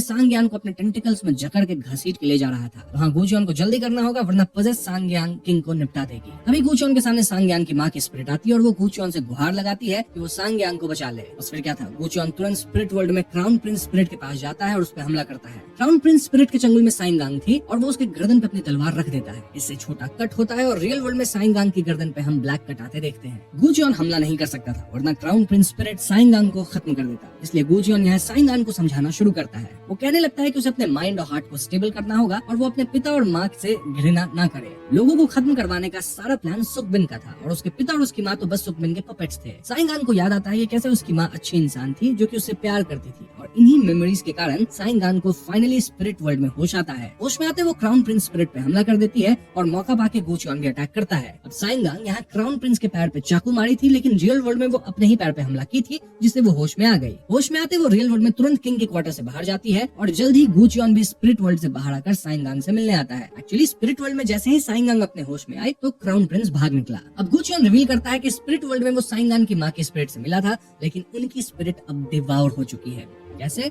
सांग्यांग को अपने टेंटिकल्स में जकड़ के घसीट के ले जा रहा था। वहाँ गुचियोन को जल्दी करना होगा, वरना पजेस सांग्यांग किंग को निपटा देगी। अभी गुचियोन के सामने सांग्यांग की माँ की स्पिरिट आती है और वो गुचियोन से गुहार लगाती है कि वो सांग्यांग को बचा ले। बस फिर क्या था, गुचियोन तुरंत स्पिरिट वर्ल्ड में क्राउन प्रिंस स्पिरिट के पास जाता है और उस पर हमला करता है। क्राउन प्रिंस स्पिरिट के चंगुल में सांग्यांग थी और वो उसके गर्दन पे अपनी तलवार रख देता है। इससे छोटा कट होता है और रियल वर्ल्ड में सांग्यांग की गर्दन पे हम ब्लैक कट आते देखते हैं। गुचियोन हमला नहीं कर सकता था, वरना क्राउन प्रिंस स्पिरिट सांग्यांग को खत्म कर देता। इसलिए गुचियोन यहाँ सांग्यांग को समझाना शुरू करता है। वो कहने लगता है कि उसे अपने माइंड और हार्ट को स्टेबल करना होगा और वो अपने पिता और माँ से घृणा ना करे। लोगों को खत्म करवाने का सारा प्लान सुखबिन का था और उसके पिता और उसकी माँ तो बस सुखबिन के पपेट्स थे। सांग्यांग को याद आता है कि कैसे उसकी माँ अच्छी इंसान थी जो कि उससे प्यार करती थी, और इन्हीं मेमोरीज के कारण सांग्यांग को फाइनली स्पिरिट वर्ल्ड में होश आता है। होश में आते वो क्राउन प्रिंस स्पिरिट पे हमला कर देती है और मौका पाके गुचियोन भी अटैक करता है। अब सांग्यांग यहाँ क्राउन प्रिंस के पैर पे चाकू मारी थी, लेकिन रियल वर्ल्ड में वो अपने ही पैर पे हमला की थी, जिससे वो होश में आ गई। होश में आते वो रियल वर्ल्ड में तुरंत किंग के क्वार्टर से बाहर जाती है और जल्द ही गुचियोन भी स्पिरिट वर्ल्ड से बाहर आकर सांग्यांग से मिलने आता है। एक्चुअली स्पिरिट वर्ल्ड में जैसे ही सांग्यांग अपने होश में आई तो क्राउन प्रिंस भाग निकला। अब गुचियोन रिवील करता है कि स्पिरिट वर्ल्ड में वो सांग्यांग की माँ की स्पिरिट से मिला था, लेकिन उनकी स्पिरिट अब डिवाउर हो चुकी है। कैसे?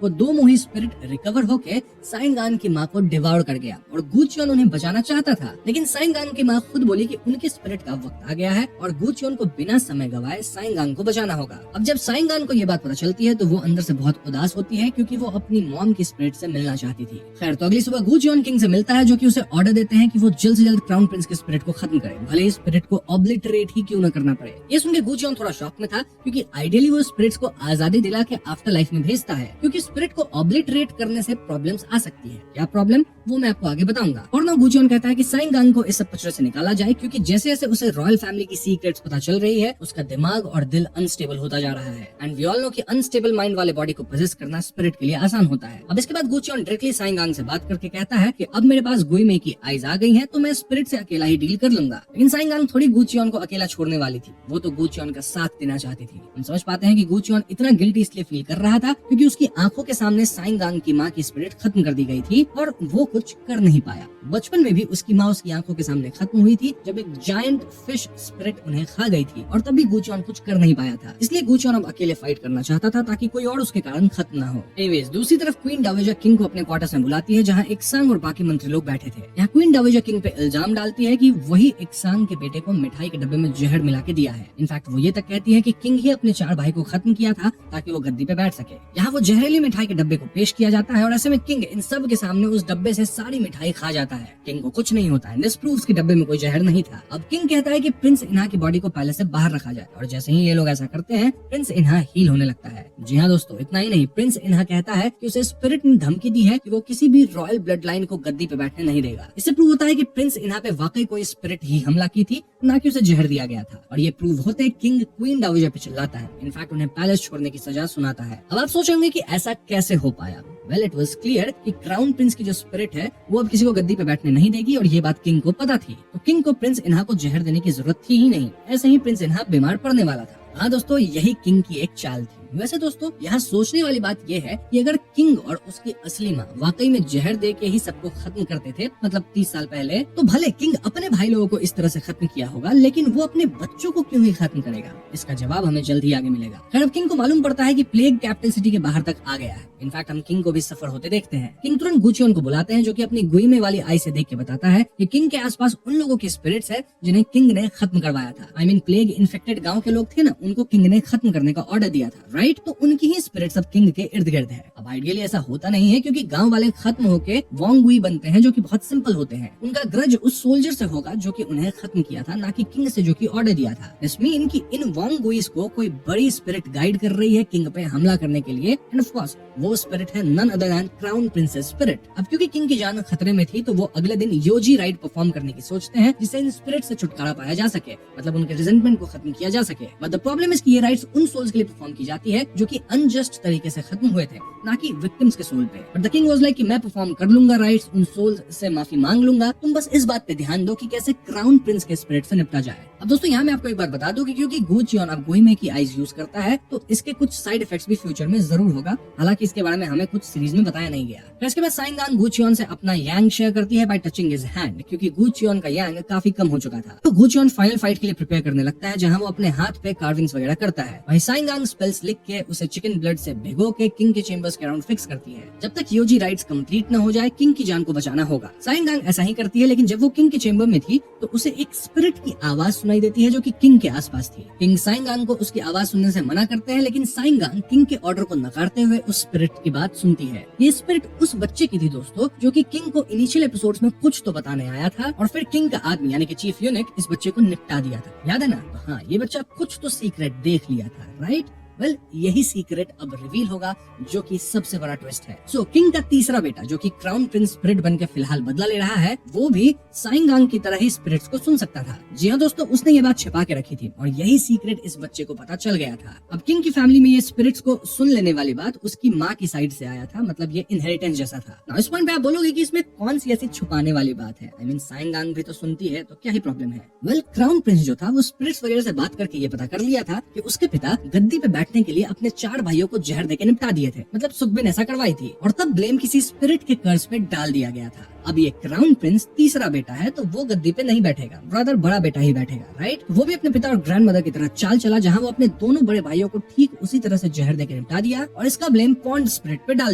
वो दुमोही स्पिरिट रिकवर होके सांग्यांग की माँ को डिवाउर कर गया और गुचियोन उन्हें बचाना चाहता था, लेकिन सांग्यांग की माँ खुद बोली कि उनके स्पिरिट का वक्त आ गया है और गुचियोन को बिना समय गवाए सांग्यांग को बचाना होगा। अब जब सांग्यांग को ये बात पता चलती है तो वो अंदर से बहुत उदास होती है, क्योंकि वो अपनी मॉम की स्पिरिट से मिलना चाहती थी। खैर, तो अगली सुबह गुचियोन किंग से मिलता है, जो कि उसे ऑर्डर देते हैं कि वो जल्द से जल्द क्राउन प्रिंस के स्पिरिट को खत्म करे, भले ही स्पिरिट को ऑब्लिटरेट ही क्यों न करना पड़े। ये सुनकर गुचियोन थोड़ा शॉक में था, क्योंकि आइडियली वो स्पिरिट्स को आजादी दिला के आफ्टर लाइफ में भेजता है, क्योंकि स्पिरिट को ऑब्लिटरेट करने से प्रॉब्लम्स आ सकती है। क्या प्रॉब्लम, वो मैं आपको आगे बताऊंगा। और ना गुचियोन कहता है कि सांग्यांग को इस सब पचड़े से निकाला जाए, क्योंकि जैसे जैसे उसे रॉयल फैमिली की सीक्रेट्स पता चल रही है, उसका दिमाग और दिल अनस्टेबल होता जा रहा है। एंड वी ऑल नो कि अनस्टेबल माइंड वाले बॉडी को पोजेस करना स्पिरिट के लिए आसान होता है। अब इसके बाद गुचियोन डायरेक्टली सांग्यांग से बात करके कहता है कि अब मेरे पास गुई में की आइज आ गई हैं, तो मैं स्पिरिट से अकेला ही डील कर लूंगा। लेकिन सांग्यांग थोड़ी गुचियोन को अकेला छोड़ने वाली थी, वो तो गुचियोन का साथ देना चाहती थी। हम समझ पाते हैं कि गुचियोन इतना गिल्टी इसलिए फील कर रहा था क्योंकि उसकी आंखों के सामने सांग्यांग की माँ की स्पिरिट खत्म कर दी गई थी और वो कुछ कर नहीं पाया। बचपन में भी उसकी माँ उसकी आंखों के सामने खत्म हुई थी जब एक जायंट फिश स्पिरिट उन्हें खा गई थी, और तब भी गुचियोन कुछ कर नहीं पाया था। इसलिए गुचियोन अब अकेले फाइट करना चाहता था ताकि कोई और उसके कारण खत्म ना हो। एनीवेज, दूसरी तरफ क्वीन डावेजर किंग को अपने क्वार्टर्स में बुलाती है, जहाँ इक्सांग और बाकी मंत्री लोग बैठे थे। यहाँ क्वीन डावेजर किंग पे इल्जाम डालती है कि वही इक्सांग के बेटे को मिठाई के डब्बे में जहर मिला के दिया है। इनफैक्ट वो ये तक कहती है कि किंग ही अपने 4 भाई को खत्म किया था ताकि वो गद्दी पे बैठ सके। यहाँ वो जहरीली मिठाई के डब्बे को पेश किया जाता है और ऐसे में किंग इन सब के सामने उस डब्बे से सारी मिठाई खा जाता है। किंग को कुछ नहीं होता है, दिस प्रूव्स कि डब्बे में कोई जहर नहीं था। अब किंग कहता है कि प्रिंस इन्हा की बॉडी को पहले से बाहर रखा जाए, और जैसे ही ये लोग ऐसा करते हैं प्रिंस इन्हा हील होने लगता है। जी हाँ दोस्तों, इतना ही नहीं, प्रिंस इन्हा कहता है कि उसे स्पिरिट ने धमकी दी है कि वो किसी भी रॉयल ब्लड लाइन को गद्दी पे बैठने नहीं देगा। इससे प्रूव होता है कि प्रिंस इन्हा पे वाकई कोई स्पिरिट ही हमला की थी, ना कि उसे जहर दिया गया था। और ये प्रूव होते किंग क्वीन डावेजर पे चिल्लाता है, इनफैक्ट उन्हें पैलेस छोड़ने की सजा सुनाता है। अब आप सोचेंगे कि ऐसा कैसे हो पाया। वेल, इट वाज क्लियर कि क्राउन प्रिंस की जो स्पिरिट है वो अब किसी को गद्दी पे बैठने नहीं देगी, और ये बात किंग को पता थी। तो किंग को प्रिंस इन्हा को जहर देने की जरूरत थी ही नहीं, ऐसे ही प्रिंस इन्हा बीमार पड़ने वाला था। हाँ दोस्तों, यही किंग की एक चाल थी। वैसे दोस्तों, यहाँ सोचने वाली बात यह है कि अगर किंग और उसकी असली माँ वाकई में जहर दे के ही सबको खत्म करते थे, मतलब 30 साल पहले, तो भले किंग अपने भाई लोगों को इस तरह से खत्म किया होगा, लेकिन वो अपने बच्चों को क्यों ही खत्म करेगा? इसका जवाब हमें जल्द ही आगे मिलेगा। खैर, अब किंग को मालूम पड़ता है कि प्लेग कैपिटल सिटी के बाहर तक आ गया है। इनफैक्ट हम किंग को भी सफर होते देखते हैं। किंग तुरंत गुचियोन को बुलाते हैं, जो कि अपनी गुई में वाली आई से देख के बताता है कि किंग के आसपास उन लोगों की स्पिरिट्स है जिन्हें किंग ने खत्म करवाया था। आई मीन प्लेग इन्फेक्टेड गाँव के लोग थे ना, उनको किंग ने खत्म करने का ऑर्डर दिया था, राइट। तो उनकी ही स्पिरिट्स अब किंग के इर्द गिर्द है। अब आइडियली ऐसा होता नहीं है क्योंकि गांव वाले खत्म होके वोंगुई बनते हैं जो कि बहुत सिंपल होते हैं। उनका ग्रज उस सोल्जर से होगा जो कि उन्हें खत्म किया था, ना कि किंग से जो कि ऑर्डर दिया था। इसमें इनकी इन वोंगुईस को कोई बड़ी स्पिरिट गाइड कर रही है किंग पे हमला करने के लिए, एंड ऑफ कोर्स वो स्पिरिट है none other than crown princess spirit. अब क्योंकि किंग की जान खतरे में थी तो वो अगले दिन योजी राइट परफॉर्म करने की सोचते हैं जिससे इन स्पिरिट से छुटकारा पाया जा सके, मतलब उनके रिजेंटमेंट को खत्म किया जा सके। बट द प्रॉब्लम इज कि ये राइट्स उन सोल्स के लिए परफॉर्म की जाती है जो कि अनजस्ट तरीके से खत्म हुए थे, ना कि विक्टिम्स के सोल पे। But the king was like कि मैं परफॉर्म कर लूंगा राइट्स, उन सोल्स से माफी मांग लूंगा, तुम बस इस बात पे ध्यान दो कि कैसे क्राउन प्रिंस के स्पिरिट से निपटा जाए। अब दोस्तों यहाँ मैं आपको एक बात बता दूं कि क्योंकि गु चियोन अब गुइमे की आइज यूज करता है तो इसके कुछ साइड इफेक्ट्स भी फ्यूचर में जरूर होगा, हालांकि इसके बारे में हमें कुछ सीरीज में बताया नहीं गया। फिर इसके बाद साइंगान गु चियोन से अपना यांग शेयर करती है बाय टचिंग हिज हैंड, क्योंकि गु चियोन का यांग काफी कम हो चुका था। तो गु चियोन फाइनल फाइट के लिए प्रिपेयर करने लगता है जहाँ वो अपने हाथ पे कार्विंग्स वगैरह करता है। वही साइंगान स्पेल्स लिख के उसे चिकन ब्लड से भिगो के किंग के चेम्बर्स के अराउंड फिक्स करती है। जब तक योजी राइट्स कंप्लीट न हो जाए किंग की जान को बचाना होगा। साइंगान ऐसा ही करती है, लेकिन जब वो किंग के चेम्बर में थी तो उसे एक स्पिरिट की आवाज सुनाई देती है जो कि किंग के आसपास थी। किंग साइंगान को उसकी आवाज सुनने से मना करते हैं, लेकिन साइंगान किंग के ऑर्डर को नकारते हुए उस स्पिरिट की बात सुनती है। ये स्पिरिट उस बच्चे की थी दोस्तों जो कि किंग को इनिशियल एपिसोड्स में कुछ तो बताने आया था और फिर किंग का आदमी यानी कि चीफ यूनिक इस बच्चे को निपटा दिया था, याद है ना? तो हाँ, ये बच्चा कुछ तो सीक्रेट देख लिया था, राइट। वेल, यही सीक्रेट अब रिवील होगा जो कि सबसे बड़ा ट्विस्ट है। सो किंग का तीसरा बेटा जो कि क्राउन प्रिंस स्पिरिट बनके फिलहाल बदला ले रहा है, वो भी साइंगांग की तरह ही स्पिरिट्स को सुन सकता था। जी हाँ दोस्तों, उसने ये बात छिपा के रखी थी और यही सीक्रेट इस बच्चे को पता चल गया था। अब किंग की फैमिली में ये स्पिरिट्स को सुन लेने वाली बात उसकी माँ की साइड से आया था, मतलब ये इनहेरिटेंस जैसा था। Now, इस पॉइंट पे आप बोलोगे कि इसमें कौन सी ऐसी छुपाने वाली बात है? आई मीन साइंगांग भी तो सुनती है, तो क्या ही प्रॉब्लम है? वेल, क्राउन प्रिंस जो था वो स्पिरिट्स वगैरह से बात करके ये पता कर लिया था कि उसके पिता गद्दी पे बैठने के लिए अपने 4 भाइयों को जहर देके निपटा दिए थे, मतलब सुखबिन ऐसा करवाई थी, और तब ब्लेम किसी स्पिरिट के कर्ज पे डाल दिया गया था। अब ये क्राउन प्रिंस तीसरा बेटा है तो वो गद्दी पे नहीं बैठेगा, ब्रदर बड़ा बेटा ही बैठेगा, राइट। वो भी अपने पिता और ग्रैंडमदर की तरह चाल चला जहाँ वो अपने दोनों बड़े भाइयों को ठीक उसी तरह से जहर देके निपटा दिया और इसका ब्लेम पॉन्ड स्पिरिट पे डाल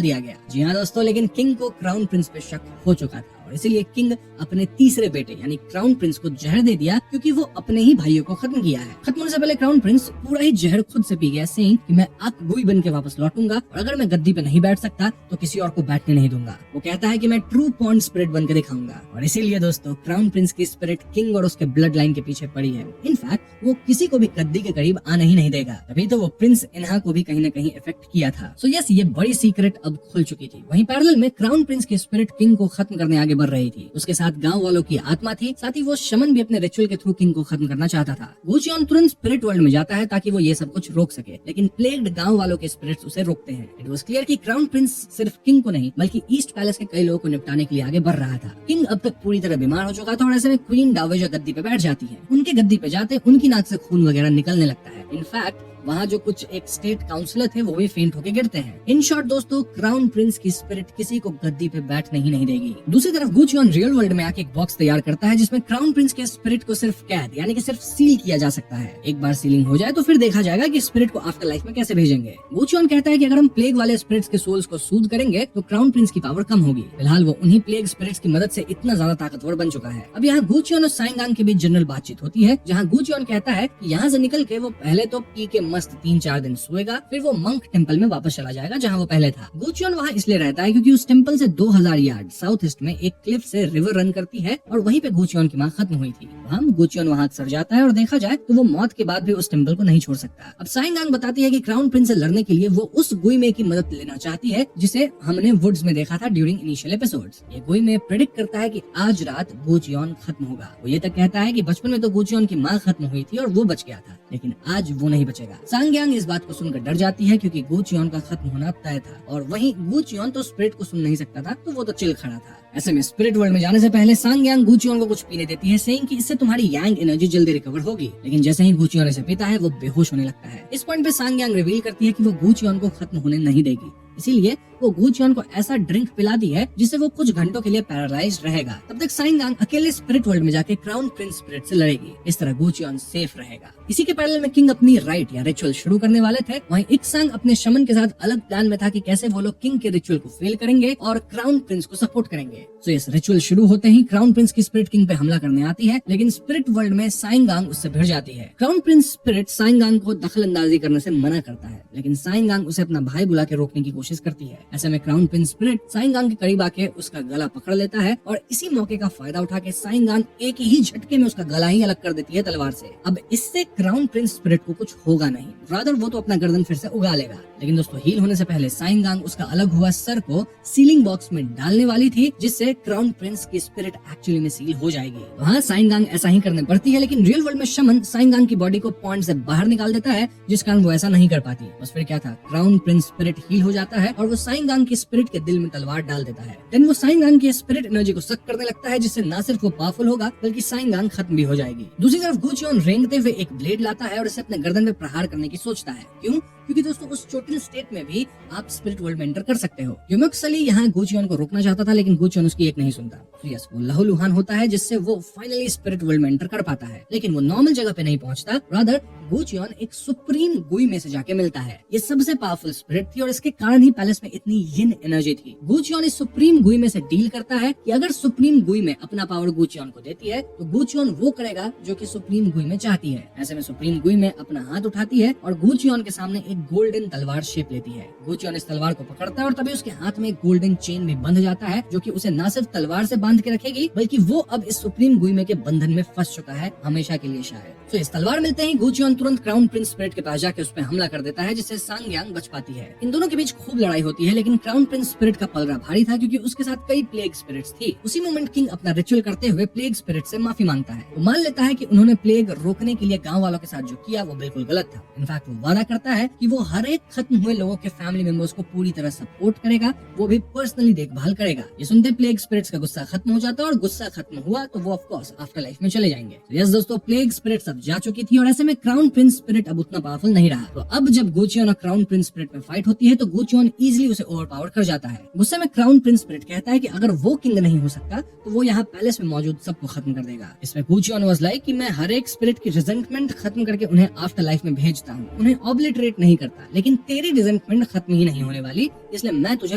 दिया गया। जी हाँ दोस्तों, लेकिन किंग को क्राउन प्रिंस पे शक हो चुका था और इसीलिए किंग अपने तीसरे बेटे यानी क्राउन प्रिंस को जहर दे दिया क्योंकि वो अपने ही भाइयों को खत्म किया है। खत्म होने से पहले क्राउन प्रिंस पूरा ही जहर खुद से पी गया, सेइंग कि मैं अकगुई बन के वापस लौटूंगा और अगर मैं गद्दी पे नहीं बैठ सकता तो किसी और को बैठने नहीं दूंगा। वो कहता है कि मैं ट्रू पॉन्ड स्पिरिट बन के दिखाऊंगा और इसीलिए दोस्तों क्राउन प्रिंस की स्पिरिट किंग और उसके ब्लड लाइन के पीछे पड़ी है। इनफैक्ट वो किसी को भी गद्दी के करीब आने ही नहीं देगा, तभी तो वो प्रिंस इन्हा को भी कहीं न कहीं इफेक्ट किया था। सो यस, ये बड़ी सीक्रेट अब खुल चुकी थी। वहीं पैरेलल में क्राउन प्रिंस की स्पिरिट किंग को खत्म करने आगे बढ़ रही थी। उसके साथ गांव वालों की आत्मा थी, साथ ही वो शमन भी अपने रिचुअल के थ्रू किंग को खत्म करना चाहता था। गु चियोन तुरंत स्पिरिट वर्ल्ड में जाता है ताकि वो ये सब कुछ रोक सके, लेकिन प्लेग्ड गांव वालों के स्पिरिट्स उसे रोकते हैं। इट वाज क्लियर कि क्राउन प्रिंस सिर्फ किंग को नहीं बल्कि ईस्ट पैलेस के कई लोगों को निपटाने के लिए आगे बढ़ रहा था। किंग अब तक पूरी तरह बीमार हो चुका था और ऐसे में क्वीन डावेजर गद्दी पे बैठ जाती है। उनके गद्दी पे जाते उनकी नाक से खून वगैरह निकलने लगता है। इनफैक्ट वहाँ जो कुछ एक स्टेट काउंसलर थे वो भी फेंट होके गिरते हैं। इन शॉर्ट दोस्तों, क्राउन प्रिंस की स्पिरिट किसी को गद्दी पे बैठने ही नहीं देगी। दूसरी तरफ गु चियोन रियल वर्ल्ड में आके एक बॉक्स तैयार करता है जिसमें क्राउन प्रिंस के स्पिरिट को सिर्फ कैद यानी कि सिर्फ सील किया जा सकता है। एक बार सीलिंग हो जाए तो फिर देखा जाएगा कि स्पिरिट को आफ्टर लाइफ में कैसे भेजेंगे। गु चियोन कहता है कि अगर हम प्लेग वाले स्पिरिट्स के सोल्स को सूद करेंगे तो क्राउन प्रिंस की पावर कम होगी। फिलहाल वो उन्हीं प्लेग स्पिरिट्स की मदद से इतना ज्यादा ताकतवर बन चुका है। अब यहाँ गु चियोन और साइंगांग के बीच जनरल बातचीत होती है जहाँ गु चियोन कहता है कि यहाँ से निकल के वो पहले तो पी के मस्त 3-4 दिन सोएगा, फिर वो मंक टेंपल में वापस चला जाएगा जहाँ वो पहले था। गु चियोन वहाँ इसलिए रहता है क्योंकि उस टेंपल से 2000 यार्ड साउथ ईस्ट में एक क्लिफ से रिवर रन करती है और वहीं पे गु चियोन की माँ खत्म हुई थी। हम गु चियोन वहाँ अक्सर जाता है और देखा जाए तो वो मौत के बाद भी उस टेंपल को नहीं छोड़ सकता। अब साइंगांग बताती है कि क्राउन प्रिंस से लड़ने के लिए वो उस गुइमे की मदद लेना चाहती है जिसे हमने वुड्स में देखा था ड्यूरिंग इनिशियल एपिसोड्स। ये गुइमे प्रेडिक्ट करता है कि आज रात गु चियोन खत्म होगा। वो ये तक कहता है कि बचपन में तो गु चियोन की माँ खत्म हुई थी और वो बच गया था, लेकिन आज वो नहीं बचेगा। साइंगांग इस बात को सुनकर डर जाती है क्योंकि गु चियोन का खत्म होना तय था और वहीं गु चियोन तो स्पिरिट को सुन नहीं सकता था, तो वो तो चिल खड़ा था। ऐसे में स्पिरिट वर्ल्ड में जाने से पहले साइंगांग गु चियोन को कुछ पीने देती है, सेइंग कि इससे तुम्हारी यांग एनर्जी जल्दी रिकवर होगी। लेकिन जैसे ही गु चियोन इसे पीता है वो बेहोश होने लगता है। इस पॉइंट पे साइंगांग रिवील करती है कि वो गु चियोन को खत्म होने नहीं देगी। इसीलिए वो गुचियन को ऐसा ड्रिंक पिलाती है जिससे वो कुछ घंटों के लिए पैरालाइज रहेगा। तब तक साइंगांग अकेले स्पिरिट वर्ल्ड में जाके क्राउन प्रिंस स्पिरिट से लड़ेगी। इस तरह गुचियन सेफ रहेगा। इसी के पैरेलल में किंग अपनी राइट या रिचुअल शुरू करने वाले थे। वहीं इक्सांग अपने शमन के साथ अलग प्लान में था कि कैसे वो लोग किंग के रिचुअल को फेल करेंगे और क्राउन प्रिंस को सपोर्ट करेंगे। तो इस रिचुअल शुरू होते ही क्राउन प्रिंस की स्पिरिट किंग पे हमला करने आती है, लेकिन स्पिरिट वर्ल्ड में साइंगांग उससे भिड़ जाती है। क्राउन प्रिंस स्पिरिट साइंगांग को दखल अंदाजी करने से मना करता है, लेकिन साइंगांग उसे अपना भाई बुला के रोकने की कोशिश करती है। ऐसे में क्राउन प्रिंस स्पिरिट साइंगांग के करीब आके उसका गला पकड़ लेता है और इसी मौके का फायदा उठा के साइंगांग एक ही झटके में उसका गला ही अलग कर देती है तलवार से। अब इससे क्राउन प्रिंस स्पिरिट को कुछ होगा नहीं, रादर वो तो अपना गर्दन फिर से उगा लेगा। लेकिन दोस्तों हील होने से पहले साइंगांग उसका अलग हुआ सर को सीलिंग बॉक्स में डालने वाली थी, जिससे क्राउन प्रिंस की स्पिरिट एक्चुअली में सील हो जाएगी। तो हाँ, साइंगांग ऐसा ही करने पड़ती है, लेकिन रियल वर्ल्ड में शमन साइंगांग की बॉडी को पॉइंट से बाहर निकाल देता है, जिस कारण वो ऐसा नहीं कर पाती। बस फिर क्या था, क्राउन प्रिंस स्पिरिट हील हो जाता है और वो साइंगांग की स्पिरिट के दिल में तलवार डाल देता है। देन वो साइंगांग की स्पिरिट एनर्जी को सक करने लगता है, जिससे ना सिर्फ वो पावरफुल होगा बल्कि साइंगांग खत्म भी हो जाएगी। दूसरी तरफ गुचियन रेंगते हुए एक ब्लेड लाता है और इसे अपने गर्दन में प्रहार करने की सोचता है। क्यों? क्योंकि दोस्तों उस चोटिल स्टेट में भी आप स्पिरिट वर्ल्ड में एंटर कर सकते हो। युमक्सली यहाँ गुचियन को रोकना चाहता था, लेकिन गुचियन उसकी एक नहीं सुनता। तो यस, वो लहूलुहान होता है, जिससे वो फाइनली स्पिरिट वर्ल्ड में एंटर कर पाता है। लेकिन वो नॉर्मल जगह पे नहीं पहुंचता, रादर गुचियन एक सुप्रीम गुई में से जाके मिलता है। ये सबसे पावरफुल स्पिरिट थी और इसके कारण ही पैलेस में इतनी यिन एनर्जी थी। गुचियन इस सुप्रीम गुई में से डील करता है कि अगर सुप्रीम गुई में अपना पावर गुचियन को देती है तो गुचियन वो करेगा जो कि सुप्रीम गुई में चाहती है। ऐसे में सुप्रीम गुई में अपना हाथ उठाती है और गुचियन के सामने एक गोल्डन तलवार शेप लेती है। गुचियन इस तलवार को पकड़ता है और तभी उसके हाथ में एक गोल्डन चेन में बंध जाता है, जो कि उसे न सिर्फ तलवार से बांध के रखेगी बल्कि वो अब इस सुप्रीम गुई में के बंधन में फंस चुका है हमेशा के लिए शायद। तो इस तलवार मिलते ही गुचियन तुरंत क्राउन प्रिंस स्पिरिट के पास जाके उस पर हमला कर देता है, जिससे सांग्यांग बच पाती है। इन दोनों के बीच खूब लड़ाई होती है, लेकिन क्राउन प्रिंस स्पिरिट का पलड़ा भारी था क्योंकि उसके साथ कई प्लेग स्पिरिट्स थी। उसी मोमेंट किंग अपना रिचुअल करते हुए प्लेग स्पिरिट से माफी मांगता है। वो मान लेता है कि उन्होंने प्लेग रोकने के लिए गांव वालों के साथ जो किया वो बिल्कुल गलत था। इनफैक्ट वो वादा करता है कि वो हर एक खत्म हुए लोगों के फैमिली मेंबर्स को पूरी तरह सपोर्ट करेगा, वो भी पर्सनली देखभाल करेगा। ये सुनते प्लेग स्पिरिट्स का गुस्सा खत्म हो जाता है और गुस्सा खत्म हुआ तो वो ऑफ कोर्स आफ्टर लाइफ में चले जाएंगे। यस दोस्तों, प्लेग स्पिरिट्स अब जा चुकी थी और ऐसे में क्राउन प्रिंस स्पिरिट अब उतना पावरफुल नहीं रहा। तो अब जब गुचियन और क्राउन प्रिंस स्पिरिट में फाइट होती है तो गुचियन इजीली उसे ओवरपावर कर जाता है। गुस्से में क्राउन प्रिंस स्पिरिट कहता है कि अगर वो किंग नहीं हो सकता तो वो यहाँ पैलेस में मौजूद सबको खत्म कर देगा। इसमें गुचियन वाज लाइक कि मैं हर एक स्पिरिट की रिजेंटमेंट खत्म करके उन्हें आफ्टर लाइफ में भेजता हूँ, उन्हें ऑब्लिटरेट नहीं करता, लेकिन तेरी रिजेंटमेंट खत्म ही नहीं होने वाली, इसलिए मैं तुझे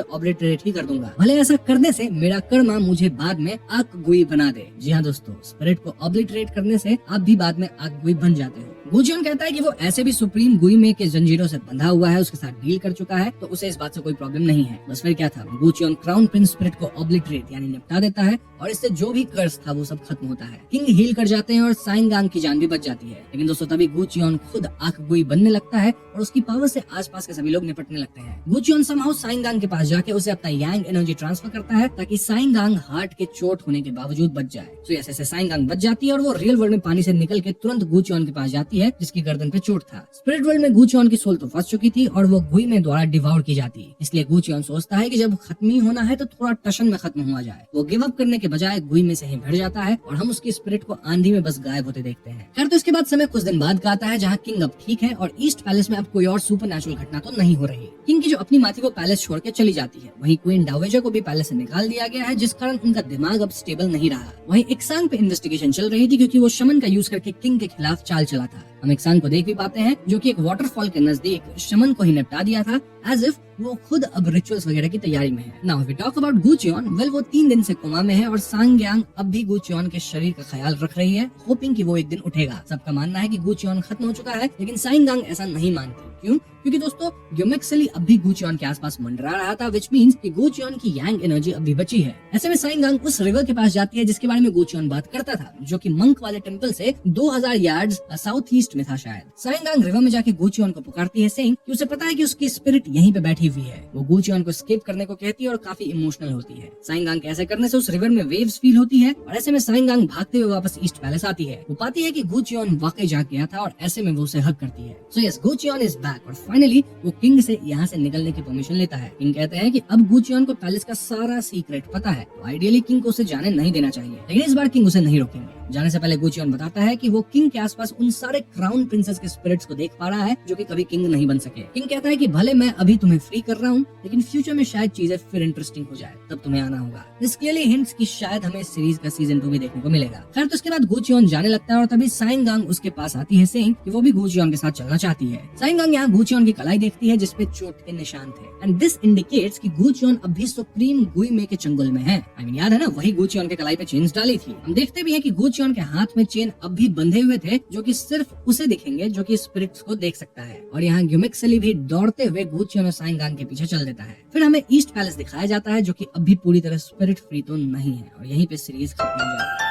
ऑब्लिटरेट ही कर दूंगा। भले ऐसा करने से मेरा कर्मा मुझे बाद में आग गुई बना दे। जी हाँ दोस्तों, स्पिरिट को ऑब्लिटरेट करने से आप भी बाद में आग गुई बन जाते हो। गुचियन कहता है कि वो ऐसे भी सुप्रीम गुई में के जंजीरों से बंधा हुआ है, उसके साथ डील कर चुका है, तो उसे इस बात से कोई प्रॉब्लम नहीं है। बस फिर क्या था, गुचियन क्राउन प्रिंस स्पिरिट को ऑब्लिटरेट यानी निपटा देता है और इससे जो भी कर्ज था वो सब खत्म होता है। किंग हील कर जाते हैं और साइंगांग की जान भी बच जाती है। लेकिन दोस्तों तभी गुचियन खुद आग गुई बनने लगता है और उसकी पावर से आसपास के सभी लोग निपटने लगते हैं। गुचियन समहाउ साइंगांग के पास जाके उसे अपना यांग एनर्जी ट्रांसफर करता है ताकि साइंगांग हार्ट के चोट होने के बावजूद बच जाए। तो ऐसे साइंगांग बच जाती है और वो रियल वर्ल्ड में पानी से निकल के तुरंत गुचियन के पास जाती है, जिसकी गर्दन पे चोट था। स्पिरिट वर्ल्ड में गुचियन की सोल तो फंस चुकी थी और वो गुई में द्वारा डिवाउर की जाती। इसलिए गुचियन सोचता है कि जब खत्म ही होना है तो थोड़ा टशन में खत्म हुआ जाए। वो गिव अप करने के बजाय गुई में से ही भिड़ जाता है और हम उसकी स्पिरिट को आंधी में बस गायब होते देखते हैं। खैर, तो इसके बाद समय कुछ दिन बाद का आता है जहाँ किंग अब ठीक है और ईस्ट पैलेस में अब कोई और सुपरनैचुरल घटना तो नहीं हो रही। किंग की जो अपनी माँ थी वो पैलेस छोड़ के चली जाती है। वहीं क्वीन डावेजर को भी पैलेस से निकाल दिया गया है, जिस कारण उनका दिमाग अब स्टेबल नहीं रहा। वहीं इक्सांग पे इन्वेस्टिगेशन चल रही थी क्योंकि वो शमन का यूज करके किंग के खिलाफ चाल चला था। हम इक्सांग को देख भी पाते हैं जो कि एक वाटरफॉल के नजदीक शमन को ही निपटा दिया था, एज इफ वो खुद अब रिचुअल्स वगैरह की तैयारी में है। नाउ वी टॉक अबाउट गुचियन, वेल वो 3 दिन से कोमा में है और सांग्यांग अब भी गुचियन के शरीर का ख्याल रख रही है, होपिंग कि वो एक दिन उठेगा। सबका मानना है कि गुचियन खत्म हो चुका है, लेकिन सांग्यांग ऐसा नहीं मानती। क्यों? क्योंकि दोस्तों ग्योमेक्सली अब भी गुचियन के आसपास मंडरा रहा था, विच मींस कि गुचियन की यांग एनर्जी अब भी बची है। ऐसे में सांग्यांग उस रिवर के पास जाती है जिसके बारे में गुचियन बात करता था, जो कि मंक वाले टेंपल से 2000 यार्ड्स साउथ ईस्ट में था शायद। सांग्यांग रिवर में जाके गुचियन को पुकारती है, सेइंग कि उसे पता है कि उसकी स्पिरिट यहीं पे बैठी हुई है। वो गुचियन को स्केप करने को कहती है और काफी इमोशनल होती है। सांग्यांग के ऐसे करने से उस रिवर में वेव्स फील होती है और ऐसे में सांग्यांग भागते हुए वापस ईस्ट पैलेस आती है। वो पाती है कि गुचियन वाकई जाग गया था और ऐसे में वो उसे हग करती है। सो यस, गुचियन इज बैक और फाइनली वो किंग से यहाँ से निकलने की परमिशन लेता है। किंग कहते हैं कि अब गुचियन को पैलेस का सारा सीक्रेट पता है, तो आइडियली किंग को उसे जाने नहीं देना चाहिए, लेकिन इस बार किंग उसे नहीं रोकेंगे। जाने से पहले गुचियन बताता है कि वो किंग के आसपास उन सारे क्राउन प्रिंसेस के स्पिरिट्स को देख पा रहा है जो कि कभी किंग नहीं बन सके। किंग कहता है कि भले मैं अभी तुम्हें फ्री कर रहा हूँ, लेकिन फ्यूचर में शायद चीजें फिर इंटरेस्टिंग हो जाए, तब तुम्हें आना होगा। दिस क्लियरली हिंट्स कि शायद हमें इस सीरीज का सीजन 2 भी देखने को मिलेगा। खैर, तो उसके बाद गुचियन जाने लगता है और तभी साइंगांग उसके पास आती है सेइंग कि वो भी गुचियन के साथ चलना चाहती है। साइंगांग यहाँ गुचियन की कलाई देखती है जिसपे चोट के निशान थे, एंड दिस इंडिकेट्स कि गुचियन अभी सुप्रीम गुइमे के चंगुल में है। याद है ना, वही गुचियन के कलाई पे चेन्स डाली थी। हम देखते भी हैं कि गुचियन के हाथ में चेन अब भी बंधे हुए थे, जो कि सिर्फ उसे दिखेंगे जो कि स्पिरिट्स को देख सकता है। और यहाँ ग्युमिक्सली भी दौड़ते हुए गुचियन और साइंगांग के पीछे चल देता है। फिर हमें ईस्ट पैलेस दिखाया जाता है जो कि अभी पूरी तरह स्पिरिट फ्री तो नहीं है, और यहीं पे सीरीज खत्म हो जाती है।